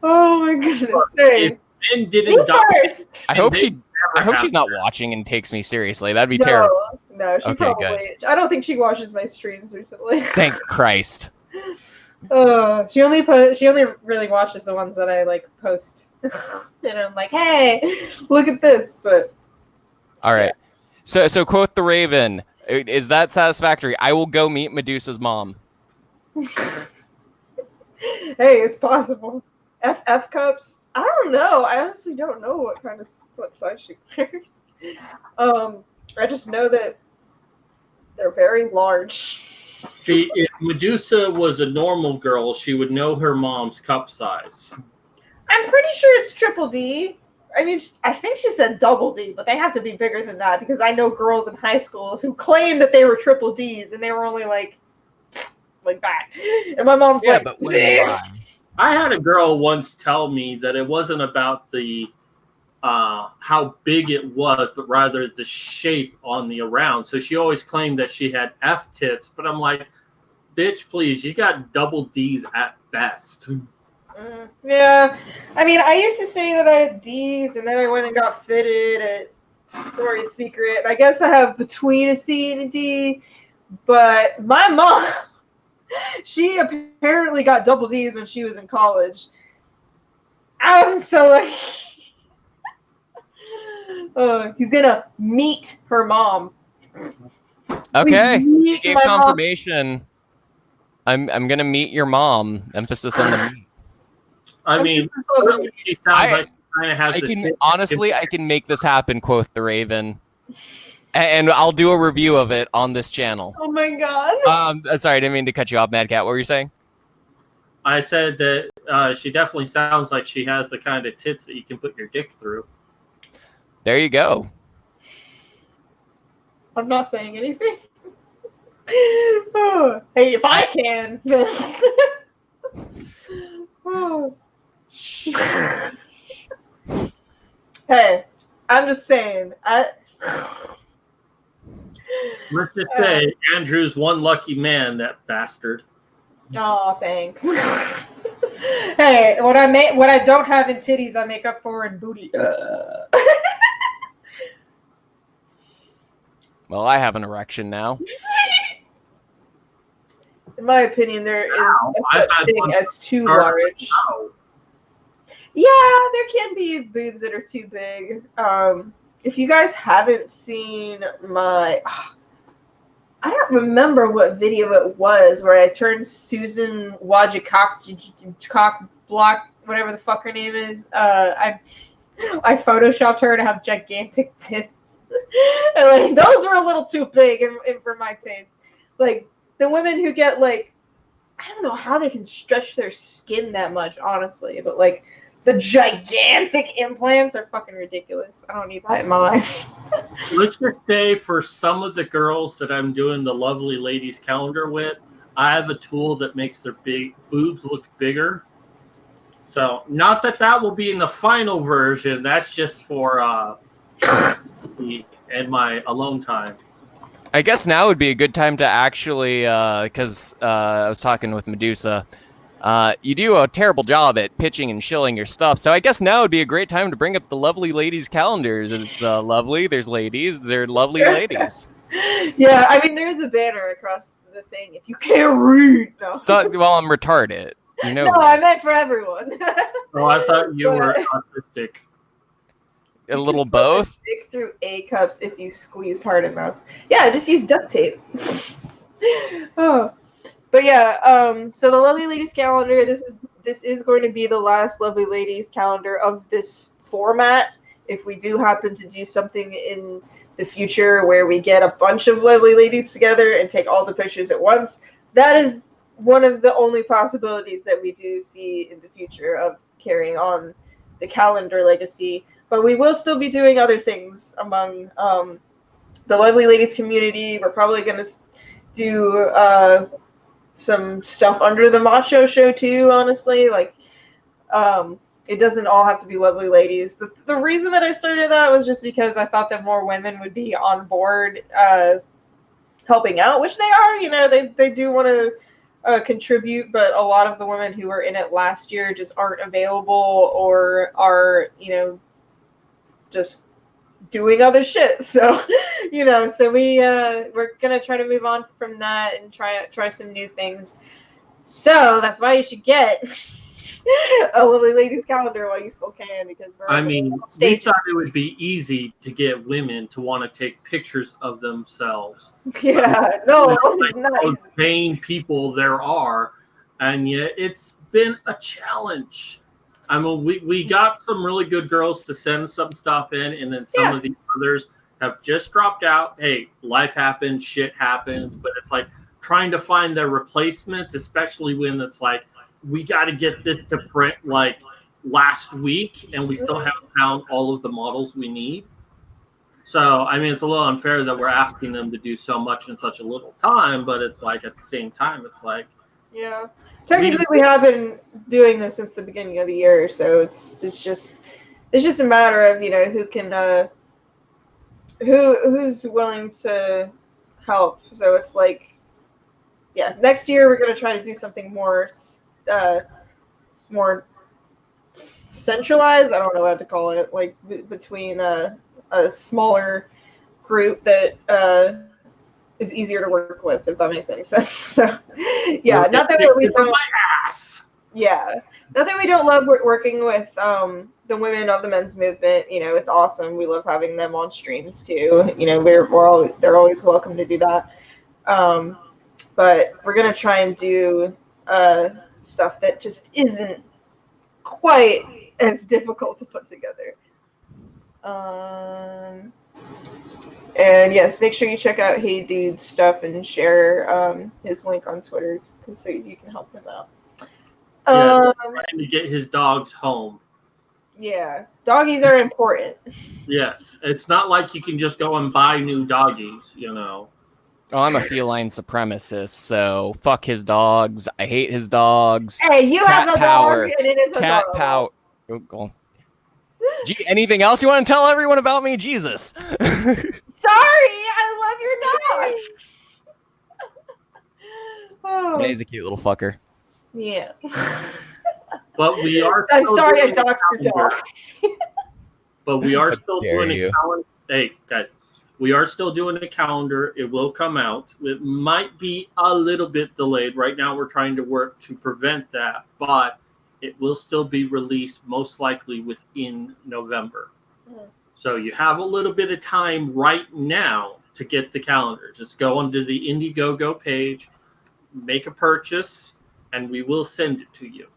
Oh my goodness. Look, Hey, if men didn't you die, first. I hope they she. I never hope she's have not that. watching and takes me seriously. That'd be terrible. No, she Okay, probably. I don't think she watches my streams recently. Thank Christ. She only really watches the ones that I like post, and I'm like, hey, look at this. But All right. So quote the Raven. Is that satisfactory? I will go meet Medusa's mom. hey, it's possible. FF cups. I don't know. I honestly don't know what size she wears. I just know that they're very large. See, if Medusa was a normal girl, she would know her mom's cup size. I'm pretty sure it's triple D. I mean, I think she said double D, but they have to be bigger than that because I know girls in high schools who claimed that they were triple Ds and they were only like that. And my mom's like, but when they lie. I had a girl once tell me that it wasn't about the how big it was, but rather the shape on the around. So she always claimed that she had F tits, but I'm like, bitch, please, you got double Ds at best. Yeah, I mean, I used to say that I had D's, and then I went and got fitted at Victoria's Secret. I guess I have between a C and a D, but my mom, she apparently got double D's when she was in college. I was so like, he's gonna meet her mom. Okay. Please He meet gave my mom. confirmation. I'm gonna meet your mom. Emphasis on the meet. I mean, certainly she sounds like she kind of has I the can tits. honestly, I can make this happen. Quote the Raven, and I'll do a review of it on this channel. Oh my god. Sorry, I didn't mean to cut you off, Mad Cat. What were you saying? I said that she definitely sounds like she has the kind of tits that you can put your dick through. There you go. I'm not saying anything. Oh, hey, if I can. Oh. Hey, I'm just saying. Let's just say Andrew's one lucky man, that bastard. Oh, thanks. Hey, what I don't have in titties, I make up for in booty. Well, I have an erection now. In my opinion, there is Wow, a I've such had thing one as too start- large. Wow. Yeah, there can be boobs that are too big. If you guys haven't seen my, I don't remember what video it was where I turned Susan Wojcicki block, whatever the fuck her name is. I photoshopped her to have gigantic tits, and like those were a little too big for my taste. Like the women who get like, I don't know how they can stretch their skin that much, honestly, but like. The gigantic implants are fucking ridiculous. I don't need that in my life. Let's just say for some of the girls that I'm doing the lovely ladies calendar with, I have a tool that makes their big boobs look bigger. So not that will be in the final version. That's just for me and my alone time. I guess now would be a good time to actually, because I was talking with Medusa. You do a terrible job at pitching and shilling your stuff, so I guess now would be a great time to bring up the lovely ladies calendars. It's lovely. There's ladies. They're lovely ladies. Yeah, I mean, there's a banner across the thing. If you can't read, no. Well, I'm retarded. You know. No, I meant for everyone. Oh, I thought you were autistic. A little both. Stick through A cups if you squeeze hard enough. Yeah, just use duct tape. Oh. But yeah, so the Lovely Ladies calendar, this is going to be the last Lovely Ladies calendar of this format. If we do happen to do something in the future where we get a bunch of Lovely Ladies together and take all the pictures at once, that is one of the only possibilities that we do see in the future of carrying on the calendar legacy. But we will still be doing other things among the Lovely Ladies community. We're probably going to do some stuff under the Macho show too, honestly. Like, it doesn't all have to be Lovely Ladies. The reason that I started that was just because I thought that more women would be on board helping out, which they are. You know, they do want to contribute, but a lot of the women who were in it last year just aren't available or are, you know, just doing other shit. So, you know, so we're gonna try to move on from that and try some new things. So that's why you should get a Lovely Ladies calendar while you still can, because we thought it would be easy to get women to want to take pictures of themselves. Yeah, no, it's like those vain people there are, and yet it's been a challenge. I mean, we got some really good girls to send some stuff in, and then some of the others have just dropped out. Hey, life happens, shit happens, but it's like trying to find their replacements, especially when it's like, we got to get this to print like last week, and we still haven't found all of the models we need. So, I mean, it's a little unfair that we're asking them to do so much in such a little time, but it's like at the same time, it's like, yeah. Technically, we have been doing this since the beginning of the year, so it's just a matter of, you know, who can who's willing to help. So it's like, yeah, next year we're gonna try to do something more centralized. I don't know what to call it, like between a smaller group that is easier to work with, if that makes any sense. So, yeah, not that we don't. Yeah, not that we don't love working with the women of the men's movement. You know, it's awesome. We love having them on streams too. You know, they're always welcome to do that. But we're gonna try and do stuff that just isn't quite as difficult to put together. And yes, make sure you check out Hey Dude's stuff and share his link on Twitter so you can help him out. Trying to get his dogs home. Yeah, doggies are important. Yes, it's not like you can just go and buy new doggies, you know. Oh, I'm a feline supremacist, so fuck his dogs. I hate his dogs. Hey, you Cat have a power. dog, and it is a Cat dog. power. Oh, go on. Gee, anything else you want to tell everyone about me? Jesus. Sorry, I love your dog. Oh. Yeah, he's a cute little fucker. Yeah. But we are. I'm sorry, I doxed your dog. But we are still doing you. a calendar. Hey, guys, we are still doing a calendar. It will come out. It might be a little bit delayed. Right now, we're trying to work to prevent that, but it will still be released most likely within November. So you have a little bit of time right now to get the calendar. Just go onto the Indiegogo page, make a purchase, and we will send it to you.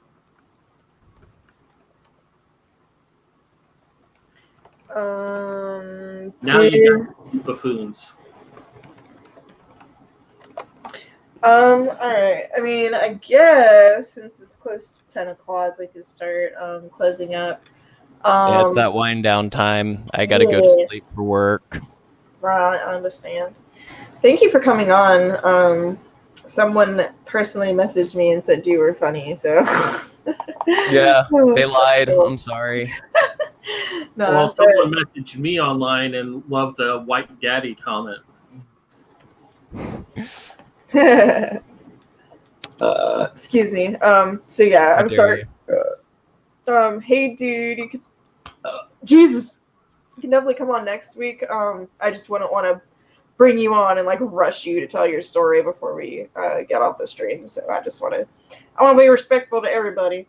Now you got buffoons. All right. I mean, I guess since it's close to 10 o'clock, we could start closing up. Yeah, it's that wind down time. I gotta go to sleep for work. Right, I understand. Thank you for coming on. Someone personally messaged me and said you were funny, so. Yeah, they lied. I'm sorry. No, well, someone messaged me online and loved the white daddy comment. Excuse me. So yeah, I'm sorry. Hey dude, you can. Jesus, you can definitely come on next week. I just wouldn't want to bring you on and like rush you to tell your story before we get off the stream. So I want to be respectful to everybody.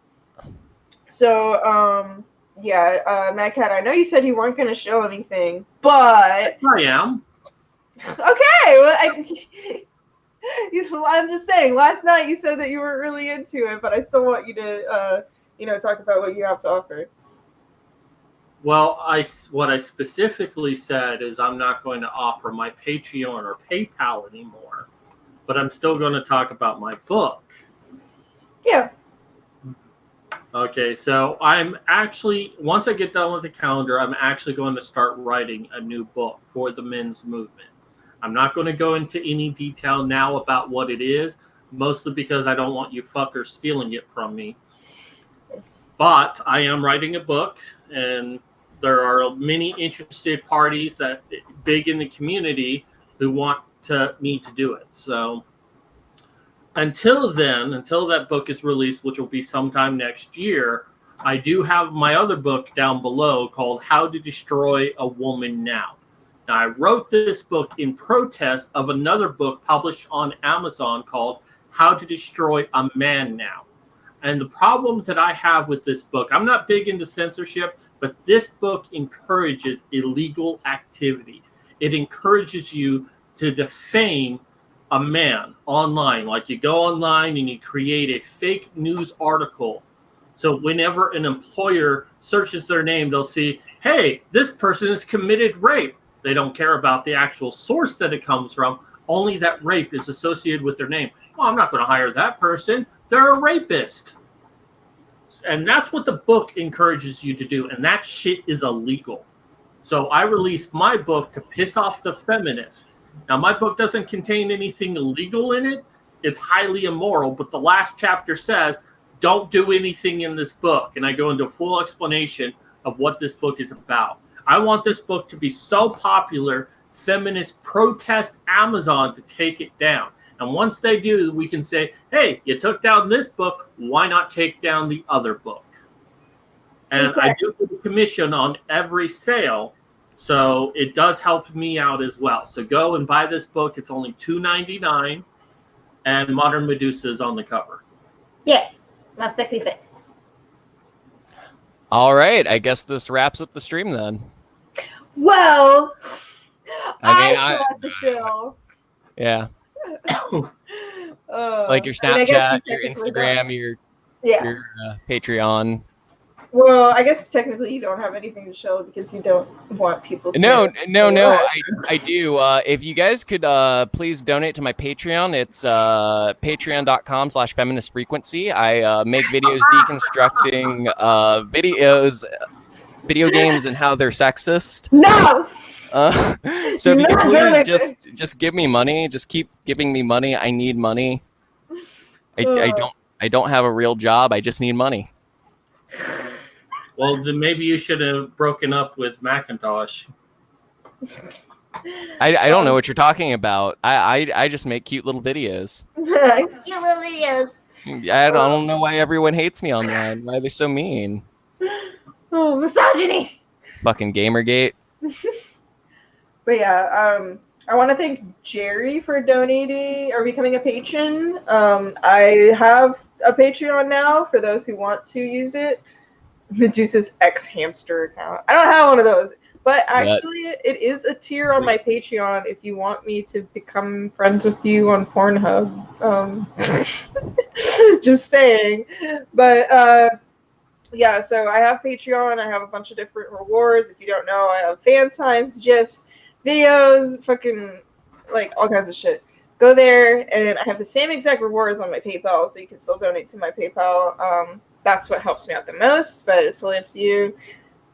So yeah, Mad Cat, I know you said you weren't going to show anything, but I am. Okay, well, I'm just saying. Last night you said that you weren't really into it, but I still want you to, talk about what you have to offer. Well, what I specifically said is I'm not going to offer my Patreon or PayPal anymore, but I'm still going to talk about my book. Yeah. Okay, so I'm actually, once I get done with the calendar, I'm actually going to start writing a new book for the men's movement. I'm not going to go into any detail now about what it is, mostly because I don't want you fuckers stealing it from me. But I am writing a book, and there are many interested parties that big in the community who want me to do it. So until then, until that book is released, which will be sometime next year, I do have my other book down below called How to Destroy a Woman Now. Now, I wrote this book in protest of another book published on Amazon called How to Destroy a Man Now. And the problem that I have with this book, I'm not big into censorship, but this book encourages illegal activity. It encourages you to defame a man online. Like, you go online and you create a fake news article. So whenever an employer searches their name, they'll see, hey, this person has committed rape. They don't care about the actual source that it comes from, only that rape is associated with their name. Well, I'm not going to hire that person. They're a rapist. And that's what the book encourages you to do. And that shit is illegal. So I released my book to piss off the feminists. Now, my book doesn't contain anything illegal in it. It's highly immoral. But the last chapter says, don't do anything in this book. And I go into full explanation of what this book is about. I want this book to be so popular, feminists protest Amazon to take it down. And once they do, we can say, hey, you took down this book, why not take down the other book? And I do get a commission on every sale, so it does help me out as well. So go and buy this book. It's only $2.99, and Modern Medusa is on the cover. Yeah, my sexy face. All right, I guess this wraps up the stream then. Well, I thought the show. Yeah. Like your Snapchat, your Instagram, your Patreon. Well, I guess technically you don't have anything to show because you don't want people to. No, I do. If you guys could please donate to my Patreon, it's patreon.com/feministfrequency. I make videos deconstructing video games and how they're sexist. No! So if you could please just give me money, just keep giving me money. I need money. I don't have a real job. I just need money. Well, then maybe you should have broken up with Macintosh. I don't know what you're talking about. I just make cute little videos. Cute little videos. I don't know why everyone hates me online. Why they're so mean. Oh, misogyny. Fucking Gamergate. But yeah, I want to thank Jerry for donating or becoming a patron. I have a Patreon now for those who want to use it. Medusa's ex-hamster account. I don't have one of those. But actually, it is a tier on my Patreon if you want me to become friends with you on Pornhub. Just saying. But yeah, so I have Patreon. I have a bunch of different rewards. If you don't know, I have fan signs, GIFs, videos, fucking like all kinds of shit. Go there, and I have the same exact rewards on my PayPal, so you can still donate to my PayPal. That's what helps me out the most, but it's totally up to you.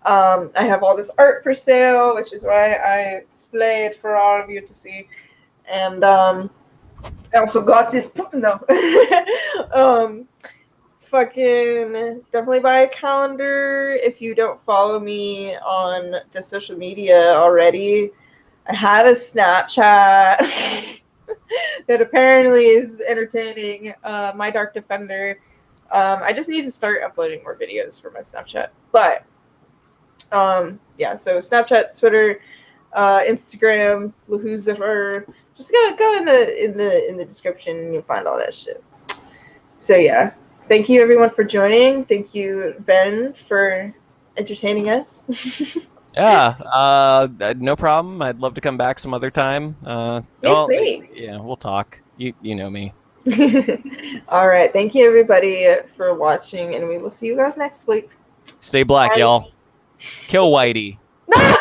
I have all this art for sale, which is why I display it for all of you to see. And I also got this. No. Fucking definitely buy a calendar if you don't follow me on the social media already. I have a Snapchat that apparently is entertaining. My Dark Defender. I just need to start uploading more videos for my Snapchat. But yeah, so Snapchat, Twitter, Instagram, Lucifer. Just go in the description and you'll find all that shit. So yeah. Thank you everyone for joining. Thank you, Ben, for entertaining us. Yeah, no problem. I'd love to come back some other time. Yes, please. Yeah, we'll talk. You know me. All right. Thank you, everybody, for watching, and we will see you guys next week. Stay black, Bye. y'all. Kill Whitey. No!